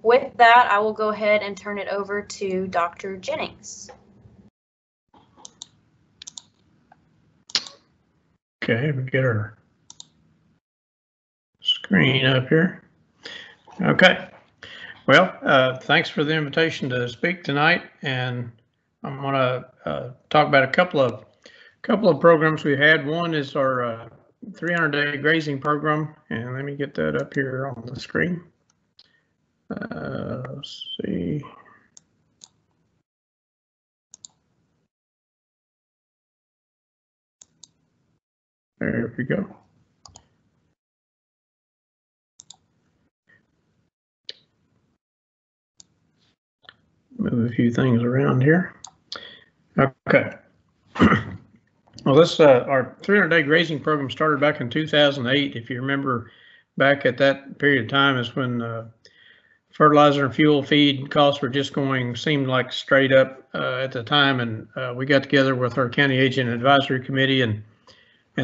With that, I will go ahead and turn it over to Dr. Jennings. Okay, we get our screen up here. Okay, well, thanks for the invitation to speak tonight, and I'm going to talk about a couple of programs we had. One is our 300-day grazing program, and let me get that up here on the screen. Let's see. There we go. Move a few things around here. Okay. Well, this our 300-day grazing program started back in 2008. If you remember, back at that period of time is when fertilizer and fuel feed costs were just going, seemed like straight up at the time, and we got together with our county agent advisory committee, and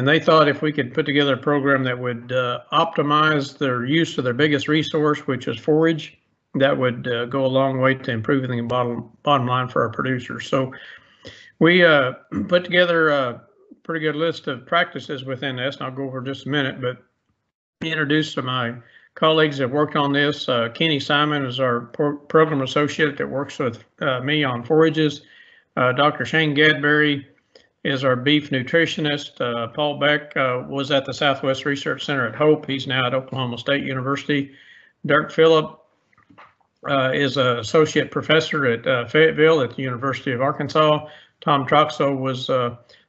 they thought if we could put together a program that would optimize their use of their biggest resource, which is forage, that would go a long way to improving the bottom line for our producers. So we put together a pretty good list of practices within this, and I'll go over just a minute, but introduce my colleagues that worked on this. Kenny Simon is our program associate that works with me on forages. Dr. Shane Gadberry is our beef nutritionist. Paul Beck was at the Southwest Research Center at Hope. He's now at Oklahoma State University. Dirk Phillip is an associate professor at Fayetteville at the University of Arkansas. Tom Troxel was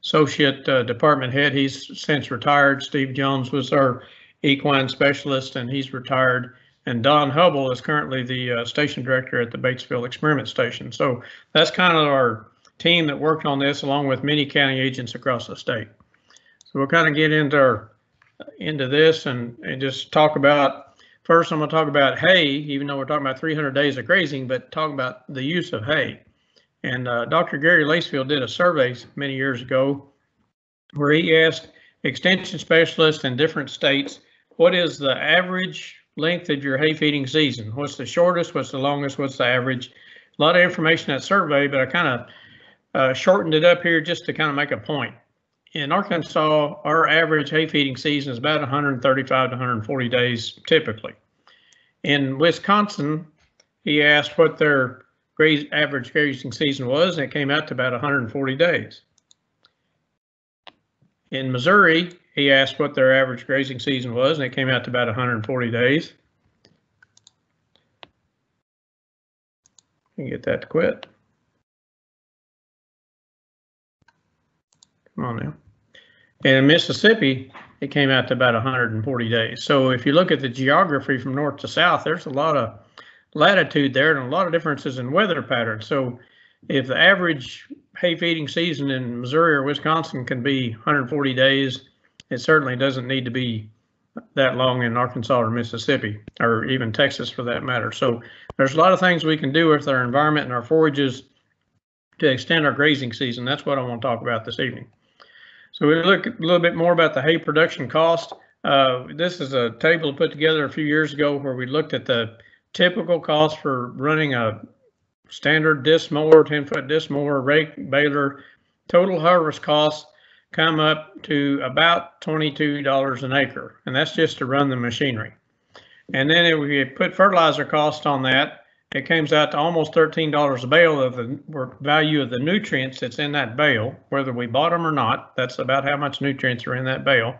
associate department head. He's since retired. Steve Jones was our equine specialist, and he's retired. And Don Hubble is currently the station director at the Batesville Experiment Station. So that's kind of our team that worked on this, along with many county agents across the state. So we'll kind of get into this and just talk about, first I'm going to talk about hay, even though we're talking about 300 days of grazing, but talk about the use of hay. And Dr. Gary Lacefield did a survey many years ago where he asked extension specialists in different states, what is the average length of your hay feeding season? What's the shortest, what's the longest, what's the average? A lot of information in that survey, but I kind of shortened it up here just to kind of make a point. In Arkansas, our average hay feeding season is about 135 to 140 days typically. In Wisconsin, he asked what their average grazing season was, and it came out to about 140 days. In Missouri, he asked what their average grazing season was, and it came out to about 140 days. Can get that to quit. Come on now. And in Mississippi, it came out to about 140 days. So if you look at the geography from north to south, there's a lot of latitude there and a lot of differences in weather patterns. So if the average hay feeding season in Missouri or Wisconsin can be 140 days, it certainly doesn't need to be that long in Arkansas or Mississippi, or even Texas for that matter. So there's a lot of things we can do with our environment and our forages to extend our grazing season. That's what I want to talk about this evening. So we look a little bit more about the hay production cost. This is a table put together a few years ago where we looked at the typical cost for running a standard disc mower, 10-foot disc mower, rake, baler. Total harvest costs come up to about $22 an acre, and that's just to run the machinery. And then if we put fertilizer cost on that, it comes out to almost $13 a bale of the value of the nutrients that's in that bale, whether we bought them or not. That's about how much nutrients are in that bale.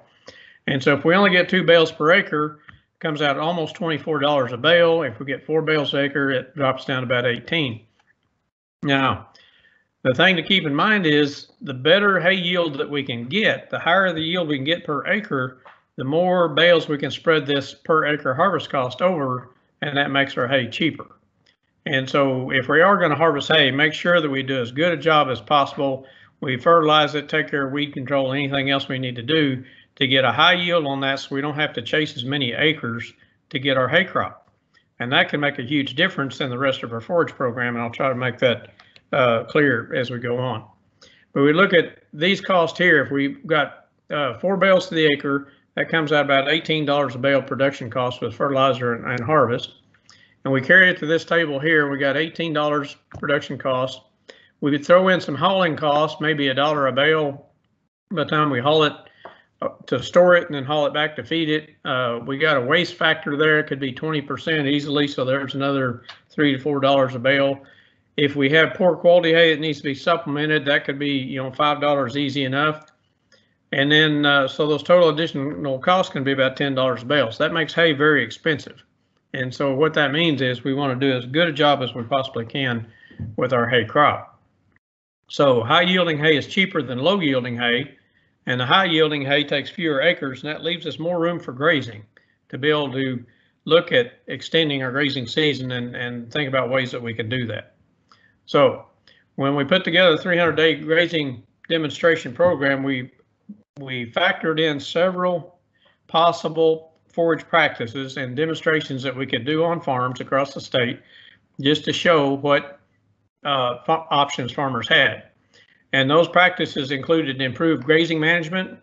And so if we only get 2 bales per acre, it comes out almost $24 a bale. If we get 4 bales an acre, it drops down to about 18. Now, the thing to keep in mind is the better hay yield that we can get, the higher the yield we can get per acre, the more bales we can spread this per acre harvest cost over, and that makes our hay cheaper. And so if we are going to harvest hay, make sure that we do as good a job as possible. We fertilize it, take care of weed control, anything else we need to do to get a high yield on that, so we don't have to chase as many acres to get our hay crop. And that can make a huge difference in the rest of our forage program, and I'll try to make that clear as we go on. But we look at these costs here. If we've got 4 bales to the acre, that comes out about $18 a bale production cost with fertilizer and harvest. and we carry it to this table here. We got $18 production cost. We could throw in some hauling costs, maybe $1 a bale by the time we haul it to store it and then haul it back to feed it. We got a waste factor there. It could be 20% easily, so there's another $3 to $4 a bale. If we have poor quality hay that needs to be supplemented, that could be, $5 easy enough. And then, so those total additional costs can be about $10 a bale. So that makes hay very expensive. And so what that means is we want to do as good a job as we possibly can with our hay crop. So high yielding hay is cheaper than low yielding hay, and the high yielding hay takes fewer acres, and that leaves us more room for grazing to be able to look at extending our grazing season and think about ways that we can do that. So when we put together the 300-day grazing demonstration program, we factored in several possible forage practices and demonstrations that we could do on farms across the state just to show what options farmers had. And those practices included improved grazing management,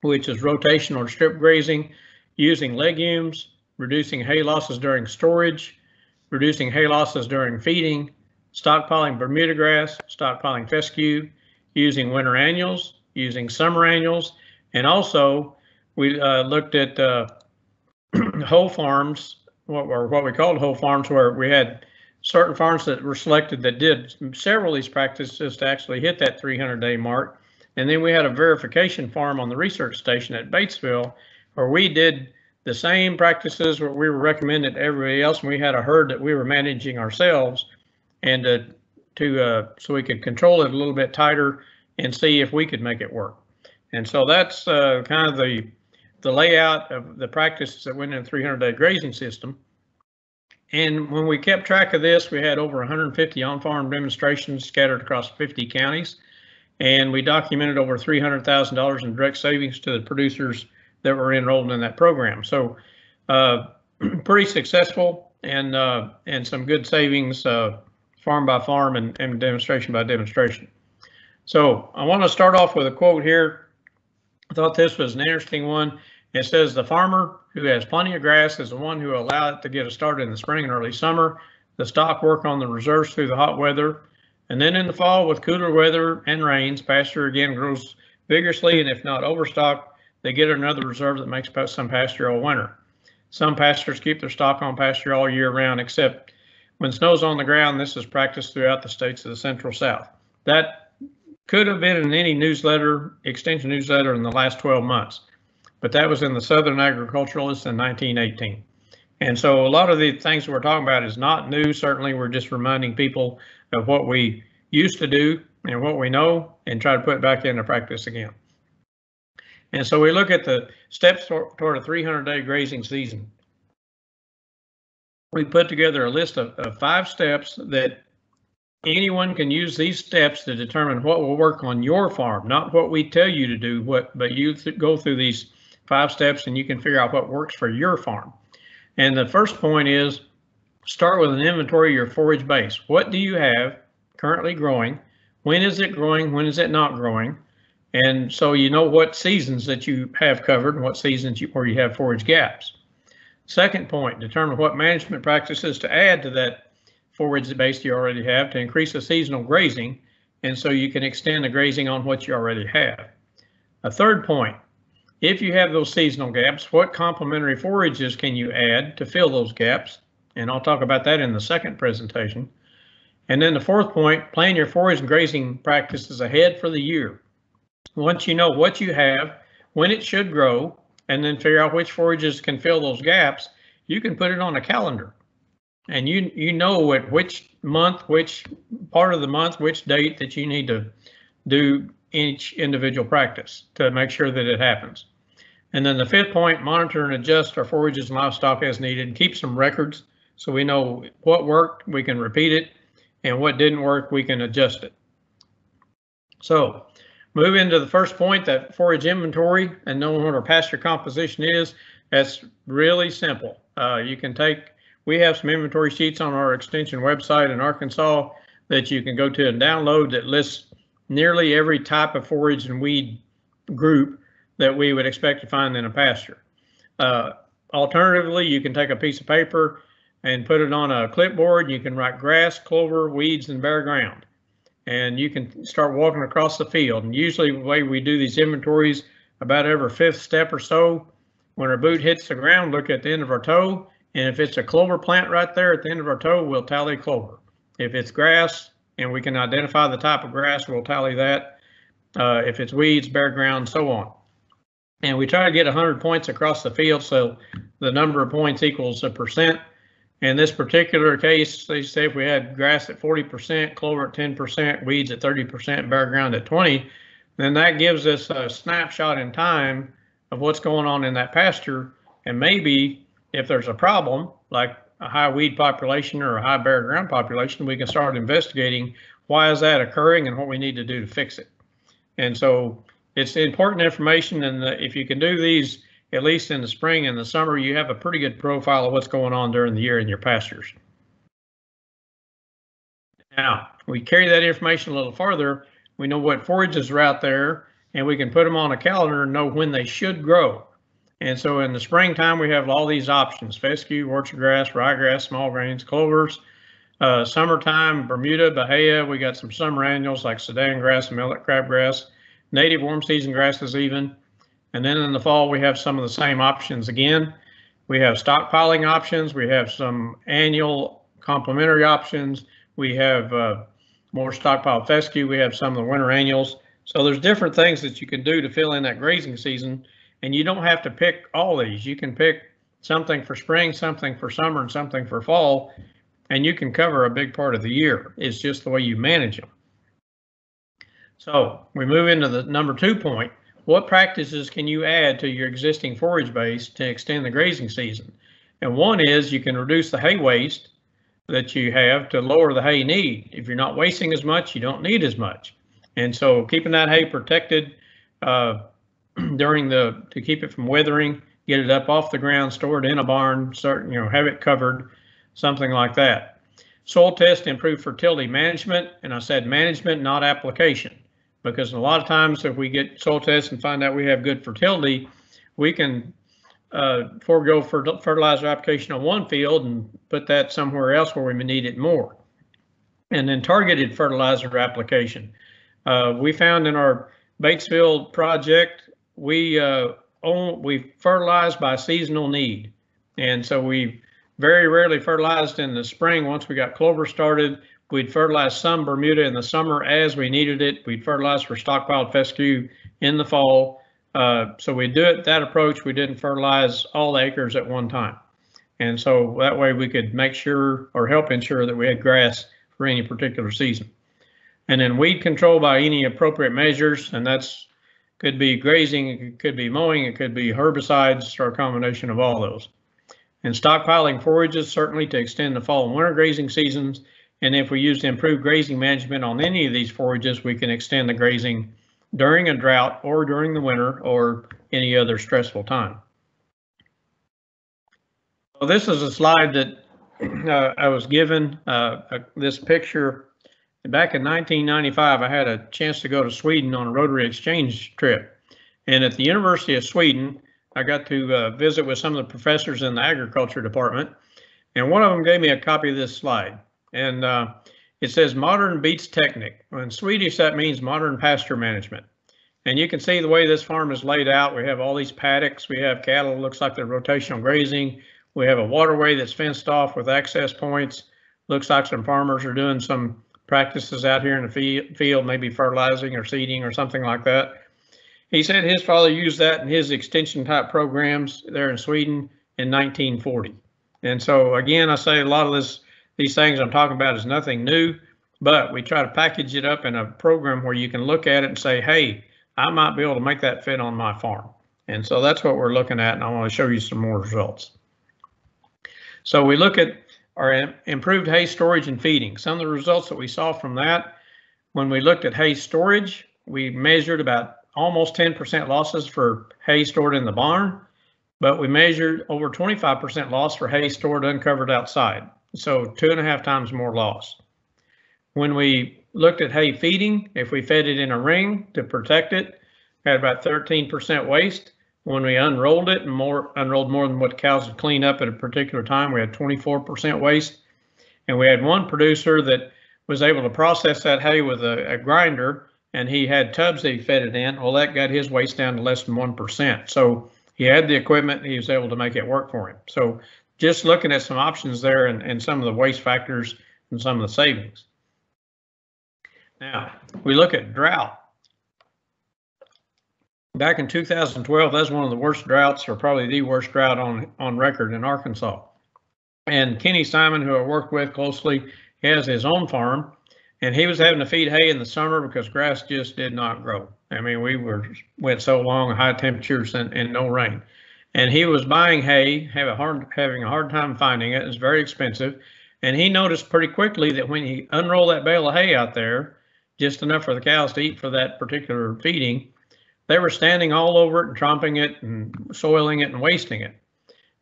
which is rotational or strip grazing, using legumes, reducing hay losses during storage, reducing hay losses during feeding, stockpiling Bermuda grass, stockpiling fescue, using winter annuals, using summer annuals, and also we looked at whole farms, what we called whole farms, where we had certain farms that were selected that did several of these practices to actually hit that 300-day mark. And then we had a verification farm on the research station at Batesville, where we did the same practices where we were recommended to everybody else, and we had a herd that we were managing ourselves, and so we could control it a little bit tighter and see if we could make it work. And so that's kind of the layout of the practices that went in the 300-day grazing system. And when we kept track of this, we had over 150 on-farm demonstrations scattered across 50 counties, and we documented over $300,000 in direct savings to the producers that were enrolled in that program. So pretty successful, and some good savings farm by farm and demonstration by demonstration. So I want to start off with a quote here. I thought this was an interesting one. It says, "The farmer who has plenty of grass is the one who will allow it to get started in the spring and early summer. The stock work on the reserves through the hot weather. And then in the fall, with cooler weather and rains, pasture again grows vigorously, and if not overstocked, they get another reserve that makes some pasture all winter. Some pastures keep their stock on pasture all year round, except when snow's on the ground. This is practiced throughout the states of the Central South." That could have been in any newsletter, extension newsletter, in the last 12 months. But that was in the Southern Agriculturalist in 1918. And so a lot of the things we're talking about is not new. Certainly, we're just reminding people of what we used to do and what we know, and try to put it back into practice again. And so we look at the steps toward a 300-day grazing season. We put together a list of 5 steps that anyone can use these steps to determine what will work on your farm, not what we tell you to do, but you go through these 5 steps and you can figure out what works for your farm. And the first point is start with an inventory of your forage base. What do you have currently growing? When is it growing? When is it not growing? And so you know what seasons that you have covered and what seasons where you have forage gaps. Second point, determine what management practices to add to that forage base you already have to increase the seasonal grazing, and so you can extend the grazing on what you already have. A third point, if you have those seasonal gaps, what complementary forages can you add to fill those gaps? And I'll talk about that in the second presentation. And then the fourth point, plan your forage and grazing practices ahead for the year. Once you know what you have, when it should grow, and then figure out which forages can fill those gaps, you can put it on a calendar. And you know at which month, which part of the month, which date that you need to do each individual practice to make sure that it happens. And then the fifth point, monitor and adjust our forages and livestock as needed. Keep some records so we know what worked, we can repeat it, and what didn't work, we can adjust it. So move into the first point, that forage inventory, and knowing what our pasture composition is. That's really simple. We have some inventory sheets on our extension website in Arkansas that you can go to and download that lists nearly every type of forage and weed group that we would expect to find in a pasture. Alternatively, you can take a piece of paper and put it on a clipboard. You can write grass, clover, weeds, and bare ground. And you can start walking across the field. And usually the way we do these inventories, about every 5th step or so, when our boot hits the ground, look at the end of our toe. And if it's a clover plant right there at the end of our toe, we'll tally clover. If it's grass and we can identify the type of grass, we'll tally that. If it's weeds, bare ground, so on. And we try to get 100 points across the field, so the number of points equals a percent. In this particular case, they say if we had grass at 40%, clover at 10%, weeds at 30%, bare ground at 20%, then that gives us a snapshot in time of what's going on in that pasture. And maybe if there's a problem, like a high weed population or a high bare ground population, we can start investigating why is that occurring and what we need to do to fix it. And so it's important information, and if you can do these at least in the spring and the summer, you have a pretty good profile of what's going on during the year in your pastures. Now, we carry that information a little farther. We know what forages are out there, and we can put them on a calendar and know when they should grow. And so in the springtime, we have all these options: fescue, orchard grass, ryegrass, small grains, clovers. Summertime, Bermuda, Bahia, we got some summer annuals like Sudan grass, millet, crabgrass, native warm season grasses even. And then in the fall, we have some of the same options again. We have stockpiling options. We have some annual complementary options. We have more stockpile fescue. We have some of the winter annuals. So there's different things that you can do to fill in that grazing season. And you don't have to pick all these. You can pick something for spring, something for summer, and something for fall. And you can cover a big part of the year. It's just the way you manage them. So we move into the number 2 point. What practices can you add to your existing forage base to extend the grazing season? And one is you can reduce the hay waste that you have to lower the hay need. If you're not wasting as much, you don't need as much. And so keeping that hay protected to keep it from withering, get it up off the ground, store it in a barn, have it covered, something like that. Soil test to improve fertility management. And I said management, not application. Because a lot of times if we get soil tests and find out we have good fertility, we can forego fertilizer application on one field and put that somewhere else where we may need it more. And then targeted fertilizer application. We found in our Batesville project, we fertilize by seasonal need. And so we very rarely fertilized in the spring. Once we got clover started, we'd fertilize some Bermuda in the summer as we needed it. We'd fertilize for stockpiled fescue in the fall. So we do it that approach. We didn't fertilize all the acres at one time. And so that way we could make sure or help ensure that we had grass for any particular season. And then weed control by any appropriate measures. And that's could be grazing, it could be mowing, it could be herbicides, or a combination of all those. And stockpiling forages certainly to extend the fall and winter grazing seasons. And if we use improved grazing management on any of these forages, we can extend the grazing during a drought or during the winter or any other stressful time. So this is a slide that I was given, this picture. Back in 1995, I had a chance to go to Sweden on a Rotary exchange trip. And at the University of Sweden, I got to visit with some of the professors in the agriculture department. And one of them gave me a copy of this slide. And it says modern beats technic. In Swedish, that means modern pasture management. And you can see the way this farm is laid out. We have all these paddocks. We have cattle, looks like they're rotational grazing. We have a waterway that's fenced off with access points. Looks like some farmers are doing some practices out here in the field, maybe fertilizing or seeding or something like that. He said his father used that in his extension type programs there in Sweden in 1940. And so again, I say a lot of these things I'm talking about is nothing new, but we try to package it up in a program where you can look at it and say, hey, I might be able to make that fit on my farm. And so that's what we're looking at, and I want to show you some more results. So we look at our improved hay storage and feeding. Some of the results that we saw from that, when we looked at hay storage, we measured about almost 10% losses for hay stored in the barn, but we measured over 25% loss for hay stored uncovered outside. So 2.5 times more loss. When we looked at hay feeding, if we fed it in a ring to protect it, we had about 13% waste. when we unrolled it and unrolled more than what cows would clean up at a particular time, we had 24% waste. And we had one producer that was able to process that hay with a grinder, and he had tubs that he fed it in. Well, that got his waste down to less than 1%. So he had the equipment, and he was able to make it work for him. So just looking at some options there and some of the waste factors and some of the savings. Now, we look at drought. Back in 2012, that's one of the worst droughts, or probably the worst drought on record in Arkansas. And Kenny Simon, who I work with closely, he has his own farm, and he was having to feed hay in the summer because grass just did not grow. I mean, we went so long, high temperatures and no rain. And he was buying hay, having a hard time finding it. It's very expensive. And he noticed pretty quickly that when he unrolled that bale of hay out there, just enough for the cows to eat for that particular feeding, they were standing all over it and tromping it and soiling it and wasting it.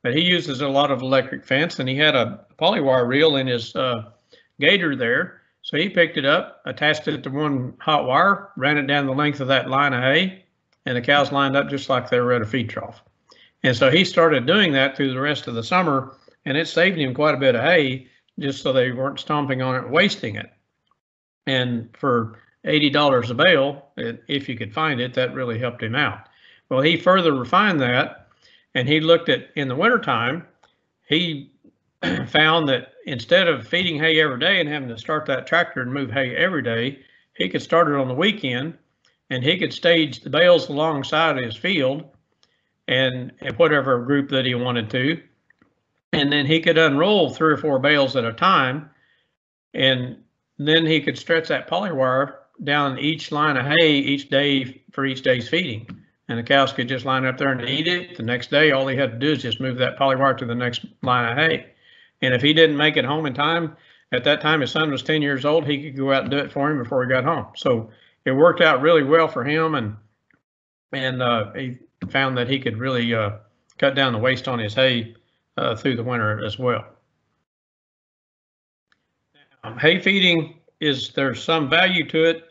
But he uses a lot of electric fence, and he had a polywire reel in his gator there. So he picked it up, attached it to one hot wire, ran it down the length of that line of hay, and the cows lined up just like they were at a feed trough. And so he started doing that through the rest of the summer, and it saved him quite a bit of hay just so they weren't stomping on it and wasting it. And for $80 a bale, if you could find it, that really helped him out. Well, he further refined that, and he looked at, in the wintertime, he found that instead of feeding hay every day and having to start that tractor and move hay every day, he could start it on the weekend, and he could stage the bales alongside his field and whatever group that he wanted to. And then he could unroll 3 or 4 bales at a time, and then he could stretch that polywire down each line of hay each day for each day's feeding. And the cows could just line up there and eat it. The next day, all he had to do is just move that polywire to the next line of hay. And if he didn't make it home in time, at that time his son was 10 years old, he could go out and do it for him before he got home. So it worked out really well for him, and he found that he could really cut down the waste on his hay through the winter as well. Hay feeding there's some value to it.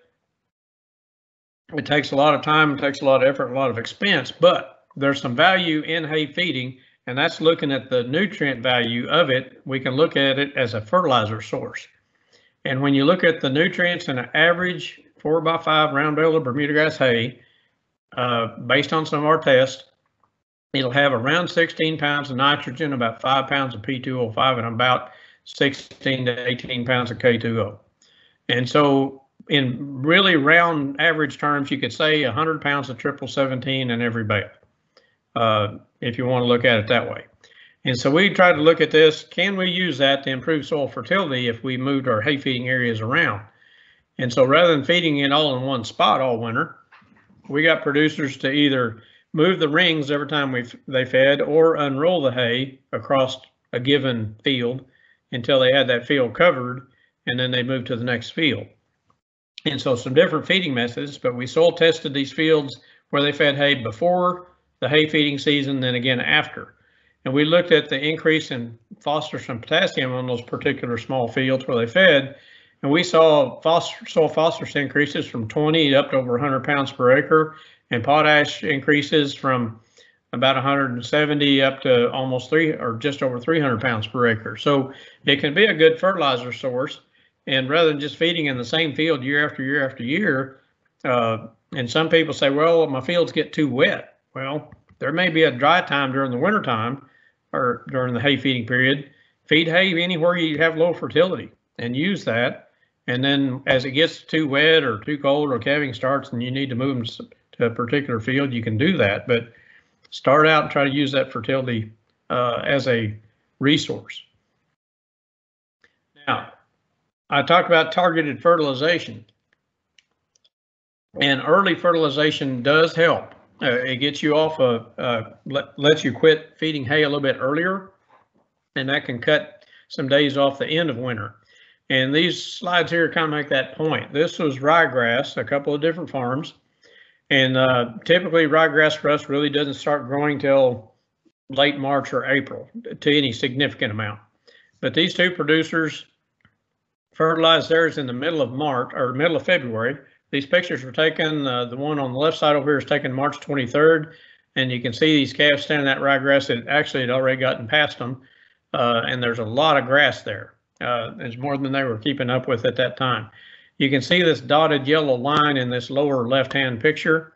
It takes a lot of time, it takes a lot of effort, a lot of expense, but there's some value in hay feeding, and that's looking at the nutrient value of it. We can look at it as a fertilizer source. And when you look at the nutrients in an average 4x5 round bale of Bermuda grass hay, based on some of our tests, it'll have around 16 pounds of nitrogen, about 5 pounds of P2O5, and about 16 to 18 pounds of K2O. And so in really round average terms, you could say 100 pounds of triple 17 in every bale, if you want to look at it that way. And so we tried to look at this, can we use that to improve soil fertility if we moved our hay feeding areas around? And so rather than feeding it all in one spot all winter, we got producers to either move the rings every time they fed, or unroll the hay across a given field until they had that field covered, and then they moved to the next field. And so some different feeding methods, but we soil tested these fields where they fed hay before the hay feeding season, then again after. And we looked at the increase in phosphorus and potassium on those particular small fields where they fed, and we saw soil phosphorus increases from 20 up to over 100 pounds per acre, and potash increases from about 170 up to almost just over 300 pounds per acre. So it can be a good fertilizer source. And rather than just feeding in the same field year after year after year, and some people say, well, my fields get too wet. Well, there may be a dry time during the winter time or during the hay feeding period. Feed hay anywhere you have low fertility and use that. And then as it gets too wet or too cold or calving starts and you need to move them to a particular field, you can do that. But start out and try to use that fertility as a resource. Now, I talked about targeted fertilization, and early fertilization does help. It gets you off lets you quit feeding hay a little bit earlier, and that can cut some days off the end of winter. And these slides here kind of make that point. This was ryegrass, a couple of different farms, and typically ryegrass for us really doesn't start growing till late March or April to any significant amount. But these two producers fertilized theirs in the middle of March or middle of February. These pictures were taken, the one on the left side over here is taken March 23rd, And you can see these calves standing in that ryegrass. It actually had already gotten past them, and there's a lot of grass there. There's more than they were keeping up with at that time. You can see this dotted yellow line in this lower left-hand picture.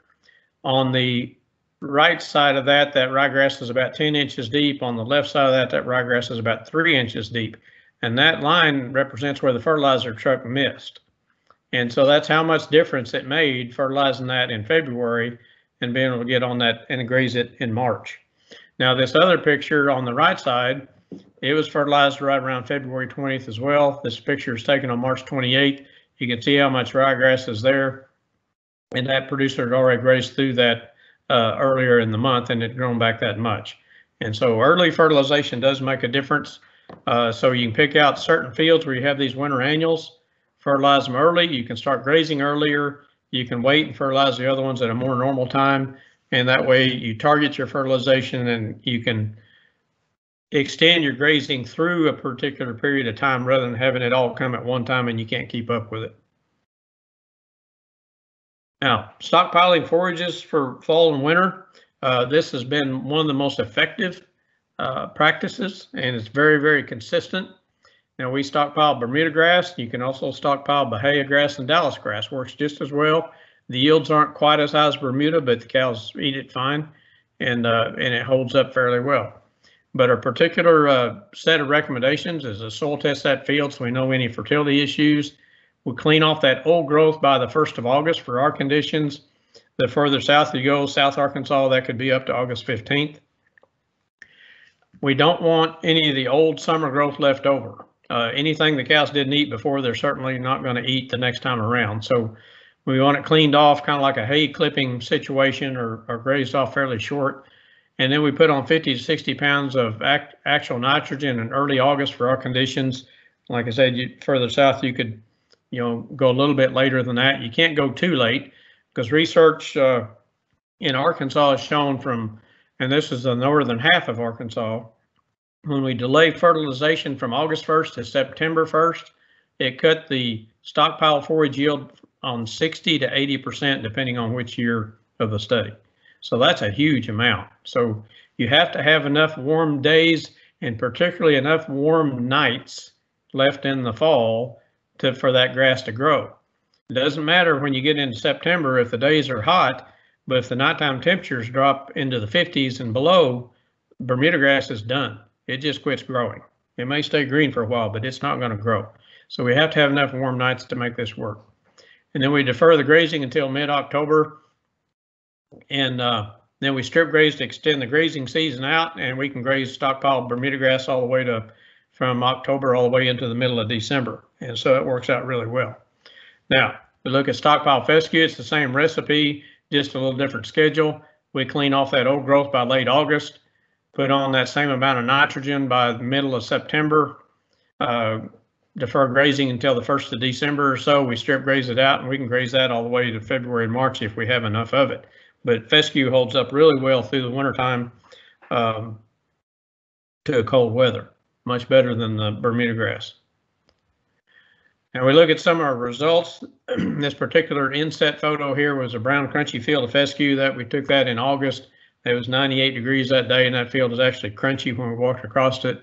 On the right side of that ryegrass is about 10 inches deep. On the left side of that ryegrass is about 3 inches deep. And that line represents where the fertilizer truck missed. And so that's how much difference it made fertilizing that in February and being able to get on that and graze it in March. Now this other picture on the right side, it was fertilized right around February 20th as well. This picture is taken on March 28th. You can see how much ryegrass is there. And that producer had already grazed through that earlier in the month and it had grown back that much. And so early fertilization does make a difference. So you can pick out certain fields where you have these winter annuals, fertilize them early. You can start grazing earlier. You can wait and fertilize the other ones at a more normal time. And that way you target your fertilization and you can extend your grazing through a particular period of time rather than having it all come at one time and you can't keep up with it. Now, stockpiling forages for fall and winter. This has been one of the most effective practices, and it's very, very consistent. Now, we stockpile Bermuda grass. You can also stockpile Bahia grass, and Dallas grass works just as well. The yields aren't quite as high as Bermuda, but the cows eat it fine, and it holds up fairly well. But our particular set of recommendations is to soil test that field so we know any fertility issues. We'll clean off that old growth by the 1st of August for our conditions. The further south you go, South Arkansas, that could be up to August 15th. We don't want any of the old summer growth left over. Anything the cows didn't eat before, they're certainly not going to eat the next time around. So we want it cleaned off, kind of like a hay clipping situation, or grazed off fairly short. And then we put on 50 to 60 pounds of actual nitrogen in early August for our conditions. Like I said, further south, you could, go a little bit later than that. You can't go too late because research in Arkansas has shown from, and this is the northern half of Arkansas, when we delay fertilization from August 1st to September 1st, it cut the stockpile forage yield on 60 to 80%, depending on which year of the study. So that's a huge amount. So you have to have enough warm days and particularly enough warm nights left in the fall for that grass to grow. It doesn't matter when you get into September if the days are hot, but if the nighttime temperatures drop into the 50s and below, Bermuda grass is done. It just quits growing. It may stay green for a while, but it's not going to grow. So we have to have enough warm nights to make this work. And then we defer the grazing until mid-October. And then we strip graze to extend the grazing season out, and we can graze stockpile Bermuda grass all the way from October all the way into the middle of December. And so it works out really well. Now, we look at stockpile fescue. It's the same recipe, just a little different schedule. We clean off that old growth by late August, put on that same amount of nitrogen by the middle of September, defer grazing until the 1st of December or so. We strip graze it out, and we can graze that all the way to February and March if we have enough of it. But fescue holds up really well through the wintertime to a cold weather, much better than the Bermuda grass. And we look at some of our results. This particular inset photo here was a brown crunchy field of fescue that we took that in August. It was 98 degrees that day, and that field was actually crunchy when we walked across it.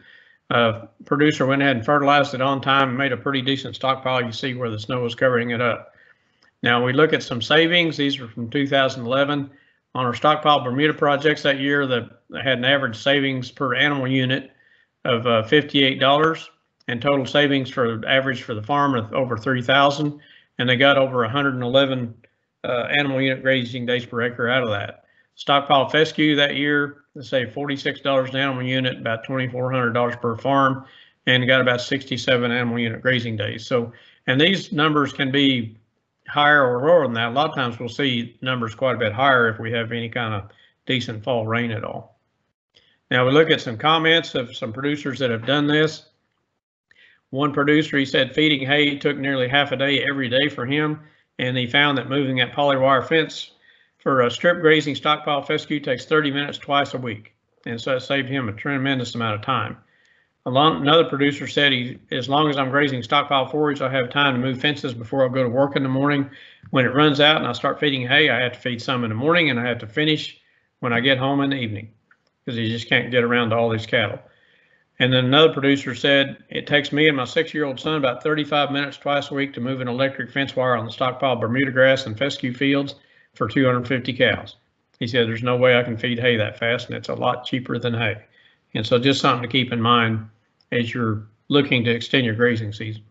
Producer went ahead and fertilized it on time and made a pretty decent stockpile. You see where the snow was covering it up. Now we look at some savings. These are from 2011. On our stockpile Bermuda projects that year, that had an average savings per animal unit of $58, and total savings for average for the farm of over 3,000, and they got over 111 animal unit grazing days per acre out of that. Stockpile fescue that year, let's say $46 an animal unit, about $2,400 per farm, and got about 67 animal unit grazing days. So, and these numbers can be higher or lower than that. A lot of times we'll see numbers quite a bit higher if we have any kind of decent fall rain at all. Now we look at some comments of some producers that have done this. One producer, he said feeding hay took nearly half a day every day for him, and he found that moving that polywire fence for a strip grazing stockpile fescue takes 30 minutes twice a week, and so it saved him a tremendous amount of time. Another producer said, as long as I'm grazing stockpile forage, I have time to move fences before I go to work in the morning. When it runs out and I start feeding hay, I have to feed some in the morning, and I have to finish when I get home in the evening, because he just can't get around to all these cattle. And then another producer said, it takes me and my 6-year-old son about 35 minutes twice a week to move an electric fence wire on the stockpile Bermuda grass and fescue fields for 250 cows. He said, there's no way I can feed hay that fast, and it's a lot cheaper than hay. And so just something to keep in mind as you're looking to extend your grazing season.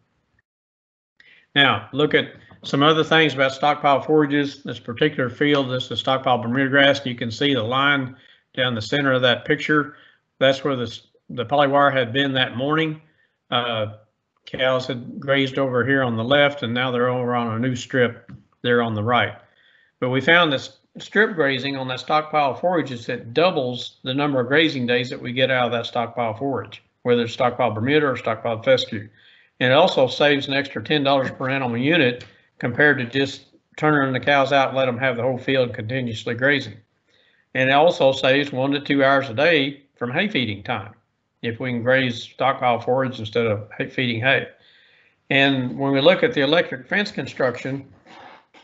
Now, look at some other things about stockpile forages. This particular field, this is stockpile Bermuda grass, and you can see the line down the center of that picture. That's where the polywire had been that morning. Cows had grazed over here on the left, and now they're over on a new strip there on the right. But we found this strip grazing on that stockpile forages that doubles the number of grazing days that we get out of that stockpile forage, whether it's stockpile Bermuda or stockpile fescue. And it also saves an extra $10 per animal unit compared to just turning the cows out and let them have the whole field continuously grazing. And it also saves 1 to 2 hours a day from hay feeding time if we can graze stockpile forage instead of feeding hay. And when we look at the electric fence construction,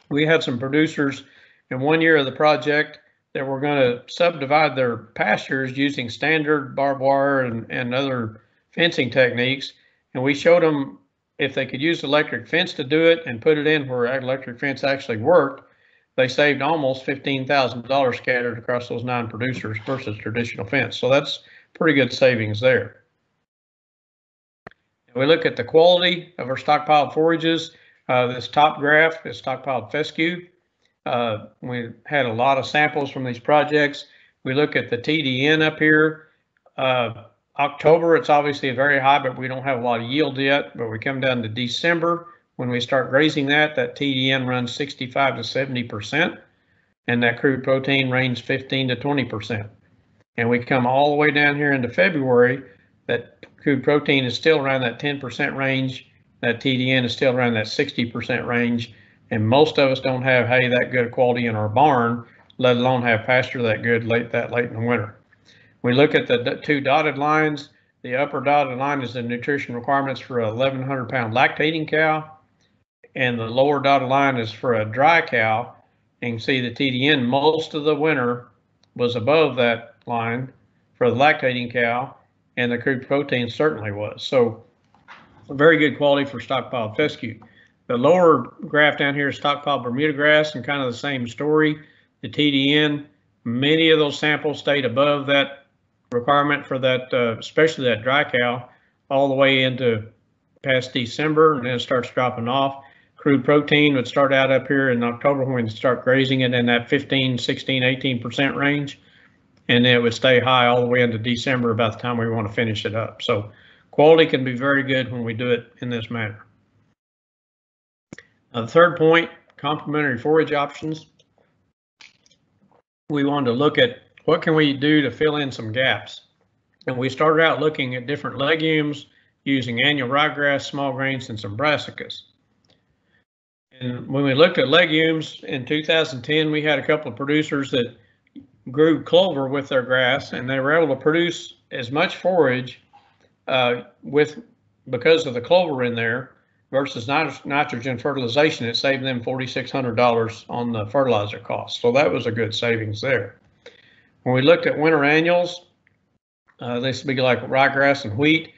we had some producers in 1 year of the project that were going to subdivide their pastures using standard barbed wire and other fencing techniques. And we showed them if they could use electric fence to do it and put it in where electric fence actually worked, they saved almost $15,000 scattered across those 9 producers versus traditional fence. So that's pretty good savings there. We look at the quality of our stockpiled forages. This top graph is stockpiled fescue. We had a lot of samples from these projects. We look at the TDN up here. October, it's obviously very high, but we don't have a lot of yield yet. But we come down to December, when we start grazing that TDN runs 65 to 70%, and that crude protein range 15 to 20%. And we come all the way down here into February, that crude protein is still around that 10% range. That TDN is still around that 60% range. And most of us don't have hay that good quality in our barn, let alone have pasture that good late in the winter. We look at the 2 dotted lines. The upper dotted line is the nutrition requirements for a 1,100 pound lactating cow. And the lower dotted line is for a dry cow. And you can see the TDN most of the winter was above that line for the lactating cow, and the crude protein certainly was. So very good quality for stockpiled fescue. The lower graph down here is stockpiled Bermuda grass, and kind of the same story. The TDN, many of those samples stayed above that requirement for that, especially that dry cow, all the way into past December, and then it starts dropping off. Crude protein would start out up here in October when we start grazing it in that 15, 16, 18% range. And then it would stay high all the way into December about the time we want to finish it up. So quality can be very good when we do it in this manner. The third point, complementary forage options. We wanted to look at what can we do to fill in some gaps. And we started out looking at different legumes using annual ryegrass, small grains, and some brassicas. And when we looked at legumes in 2010, we had a couple of producers that grew clover with their grass, and they were able to produce as much forage because of the clover in there versus nitrogen fertilization. It saved them $4,600 on the fertilizer cost. So that was a good savings there. When we looked at winter annuals, this would be like ryegrass and wheat.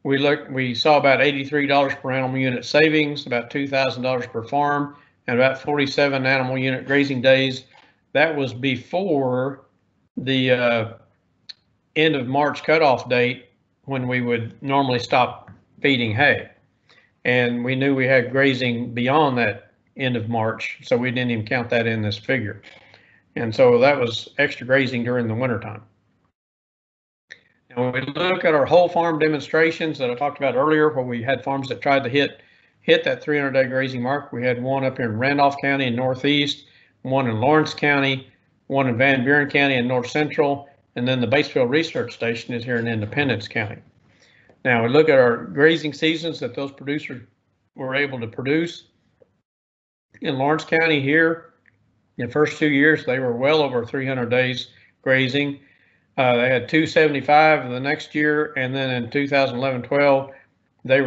We saw about $83 per animal unit savings, about $2,000 per farm, and about 47 animal unit grazing days. That was before the end of March cutoff date when we would normally stop feeding hay. And we knew we had grazing beyond that end of March, so we didn't even count that in this figure. And so that was extra grazing during the wintertime. Now, when we look at our whole farm demonstrations that I talked about earlier, where we had farms that tried to hit that 300-day grazing mark, we had one up here in Randolph County in Northeast, one in Lawrence County, one in Van Buren County in North Central, and then the Batesville Research Station is here in Independence County. Now, we look at our grazing seasons that those producers were able to produce. In Lawrence County here, in the first 2 years, they were well over 300 days grazing. They had 275 the next year, and then in 2011-12, they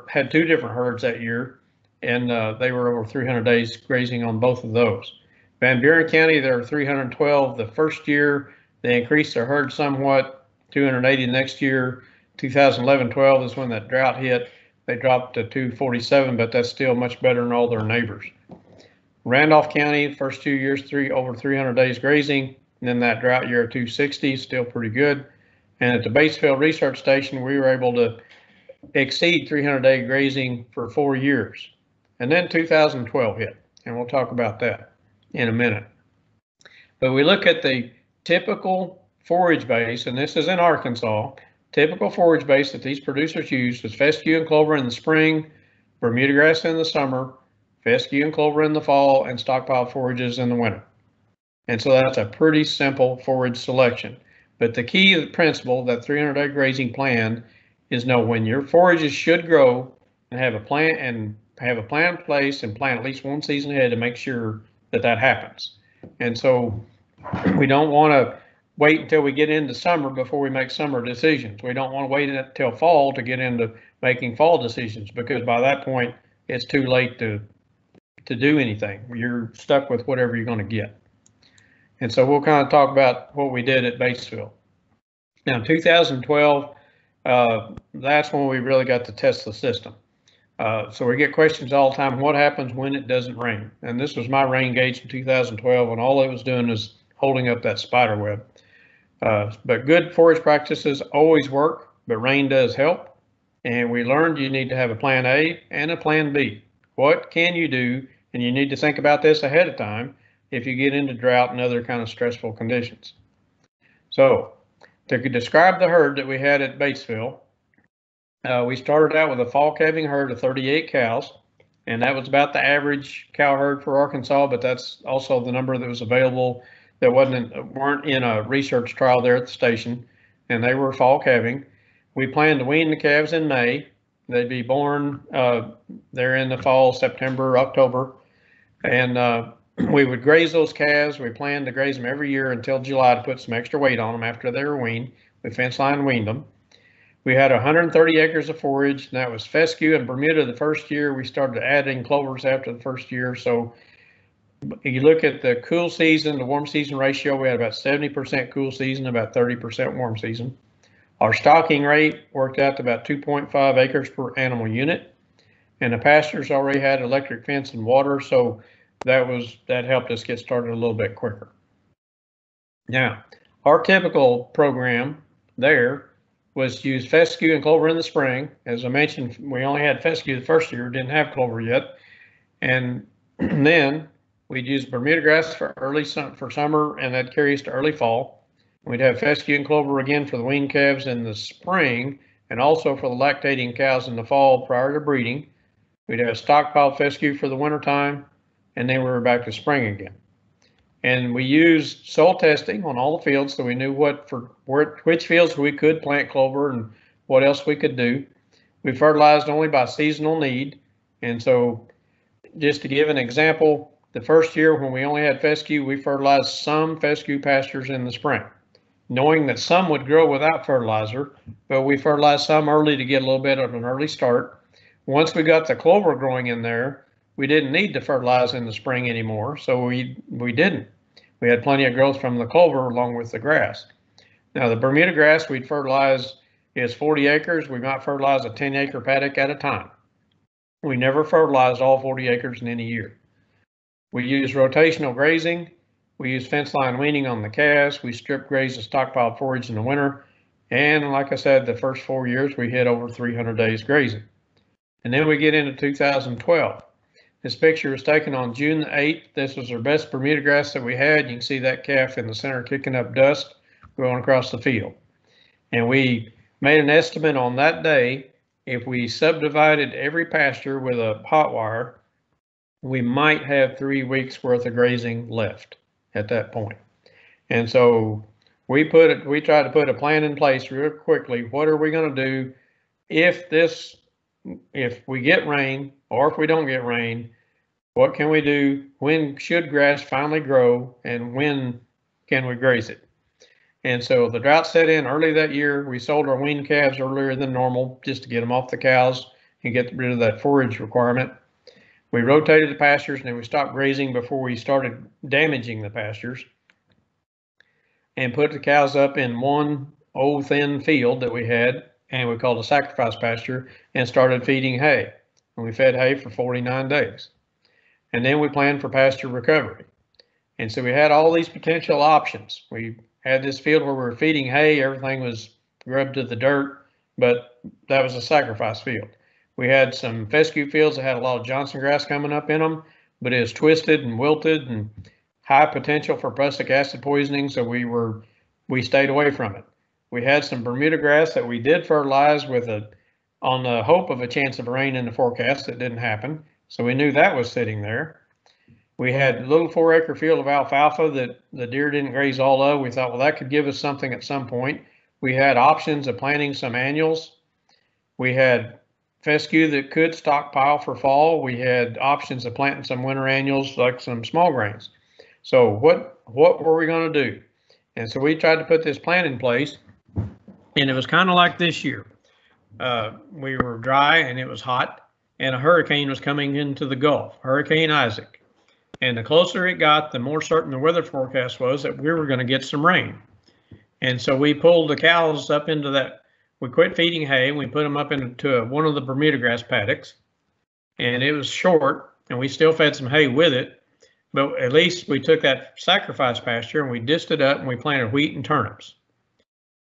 had 2 different herds that year, and they were over 300 days grazing on both of those. Van Buren County, there were 312 the first year. They increased their herd somewhat, 280 next year. 2011-12 is when that drought hit. They dropped to 247, but that's still much better than all their neighbors. Randolph County, first 2 years, over 300 days grazing. And then that drought year of 260, still pretty good. And at the Batesville Research Station, we were able to exceed 300-day grazing for 4 years. And then 2012 hit, and we'll talk about that in a minute. But we look at the typical forage base, and this is in Arkansas. Typical forage base that these producers use is fescue and clover in the spring, Bermuda grass in the summer, fescue and clover in the fall, and stockpile forages in the winter. And so that's a pretty simple forage selection. But the key principle, that 300-day grazing plan, is know when your forages should grow and have a plan in place and plan at least one season ahead to make sure that that happens. And so we don't want to wait until we get into summer before we make summer decisions. We don't want to wait until fall to get into making fall decisions, because by that point it's too late to do anything. You're stuck with whatever you're going to get. And so we'll kind of talk about what we did at Batesville. Now, 2012, that's when we really got to test the system. So we get questions all the time, what happens when it doesn't rain? And this was my rain gauge in 2012, and all it was doing is holding up that spider web. But good forage practices always work, but rain does help. And we learned you need to have a plan A and a plan B. What can you do? And you need to think about this ahead of time if you get into drought and other kind of stressful conditions. So to describe the herd that we had at Batesville, we started out with a fall calving herd of 38 cows, and that was about the average cow herd for Arkansas, but that's also the number that was available that weren't in a research trial there at the station, and they were fall calving. We planned to wean the calves in May. They'd be born there in the fall, September, October, and we would graze those calves. We planned to graze them every year until July to put some extra weight on them after they were weaned. We fence line weaned them. We had 130 acres of forage, and that was fescue and Bermuda the first year. We started adding clovers after the first year. So you look at the cool season to warm season ratio, we had about 70% cool season, about 30% warm season. Our stocking rate worked out to about 2.5 acres per animal unit, and the pastures already had electric fence and water, so that helped us get started a little bit quicker. Now, our typical program there was to use fescue and clover in the spring. As I mentioned, we only had fescue the first year, didn't have clover yet, and then we'd use Bermuda grass for summer, and that carries to early fall. We'd have fescue and clover again for the weaned calves in the spring, and also for the lactating cows in the fall prior to breeding. We'd have stockpile fescue for the winter time, and then we were back to spring again. And we used soil testing on all the fields, so we knew which fields we could plant clover and what else we could do. We fertilized only by seasonal need, and so just to give an example, the first year when we only had fescue, we fertilized some fescue pastures in the spring, knowing that some would grow without fertilizer, but we fertilized some early to get a little bit of an early start. Once we got the clover growing in there, we didn't need to fertilize in the spring anymore, so we didn't. We had plenty of growth from the clover along with the grass. Now the Bermuda grass we'd fertilize is 40 acres. We might fertilize a 10-acre paddock at a time. We never fertilized all 40 acres in any year. We use rotational grazing. We use fence line weaning on the calves. We strip graze the stockpile forage in the winter. And like I said, the first 4 years we hit over 300 days grazing. And then we get into 2012. This picture was taken on June 8th. This was our best Bermuda grass that we had. You can see that calf in the center kicking up dust going across the field. And we made an estimate on that day. If we subdivided every pasture with a hot wire, we might have 3 weeks worth of grazing left at that point. And so we tried to put a plan in place real quickly. What are we going to do if we get rain, or if we don't get rain? What can we do? When should grass finally grow, and when can we graze it? And so the drought set in early that year. We sold our weaned calves earlier than normal just to get them off the cows and get rid of that forage requirement. We rotated the pastures, and then we stopped grazing before we started damaging the pastures, and put the cows up in one old thin field that we had, and we called a sacrifice pasture, and started feeding hay. And we fed hay for 49 days. And then we planned for pasture recovery. And so we had all these potential options. We had this field where we were feeding hay, everything was grubbed to the dirt, but that was a sacrifice field. We had some fescue fields that had a lot of Johnson grass coming up in them, but it was twisted and wilted and high potential for prussic acid poisoning, so we stayed away from it. We had some Bermuda grass that we did fertilize on the hope of a chance of rain in the forecast. That didn't happen, so we knew that was sitting there. We had a little 4-acre field of alfalfa that the deer didn't graze all of. We thought, well, that could give us something at some point. We had options of planting some annuals. We had fescue that could stockpile for fall. We had options of planting some winter annuals, like some small grains. So what were we going to do? And so we tried to put this plan in place, and it was kind of like this year. We were dry and it was hot, and a hurricane was coming into the Gulf, Hurricane Isaac. And the closer it got, the more certain the weather forecast was that we were going to get some rain. And so we pulled the cows up into that. We quit feeding hay, and we put them up into one of the Bermuda grass paddocks, and it was short, and we still fed some hay with it, but at least we took that sacrifice pasture and we dished it up and we planted wheat and turnips.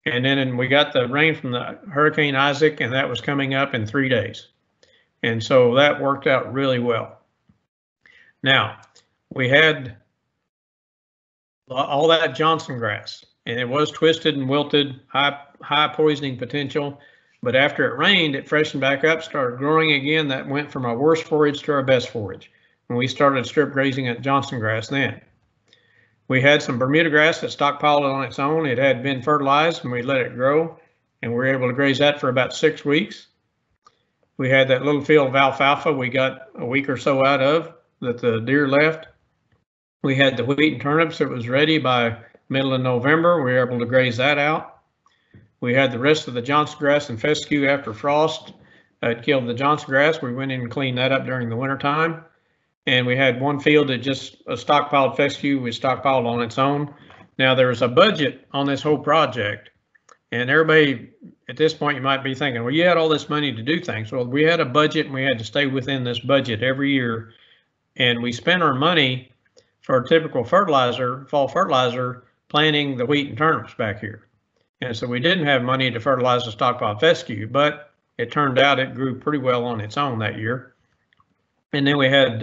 And then we got the rain from the Hurricane Isaac, and that was coming up in 3 days. And so that worked out really well. Now, we had all that Johnson grass, and it was twisted and wilted, high poisoning potential. But after it rained, it freshened back up, started growing again. That went from our worst forage to our best forage. And we started strip grazing at Johnson grass then. We had some Bermuda grass that stockpiled on its own. It had been fertilized, and we let it grow, and we were able to graze that for about 6 weeks. We had that little field of alfalfa we got a week or so out of that the deer left. We had the wheat and turnips that was ready by middle of November. We were able to graze that out. We had the rest of the Johnson grass and fescue after frost. It killed the Johnson grass. We went in and cleaned that up during the winter time. And we had one field that just a stockpiled fescue was stockpiled on its own. Now there was a budget on this whole project, and everybody at this point you might be thinking, well, you had all this money to do things. Well, we had a budget, and we had to stay within this budget every year. And we spent our money for a typical fertilizer, fall fertilizer, planting the wheat and turnips back here. And so we didn't have money to fertilize the stockpiled fescue, but it turned out it grew pretty well on its own that year. And then we had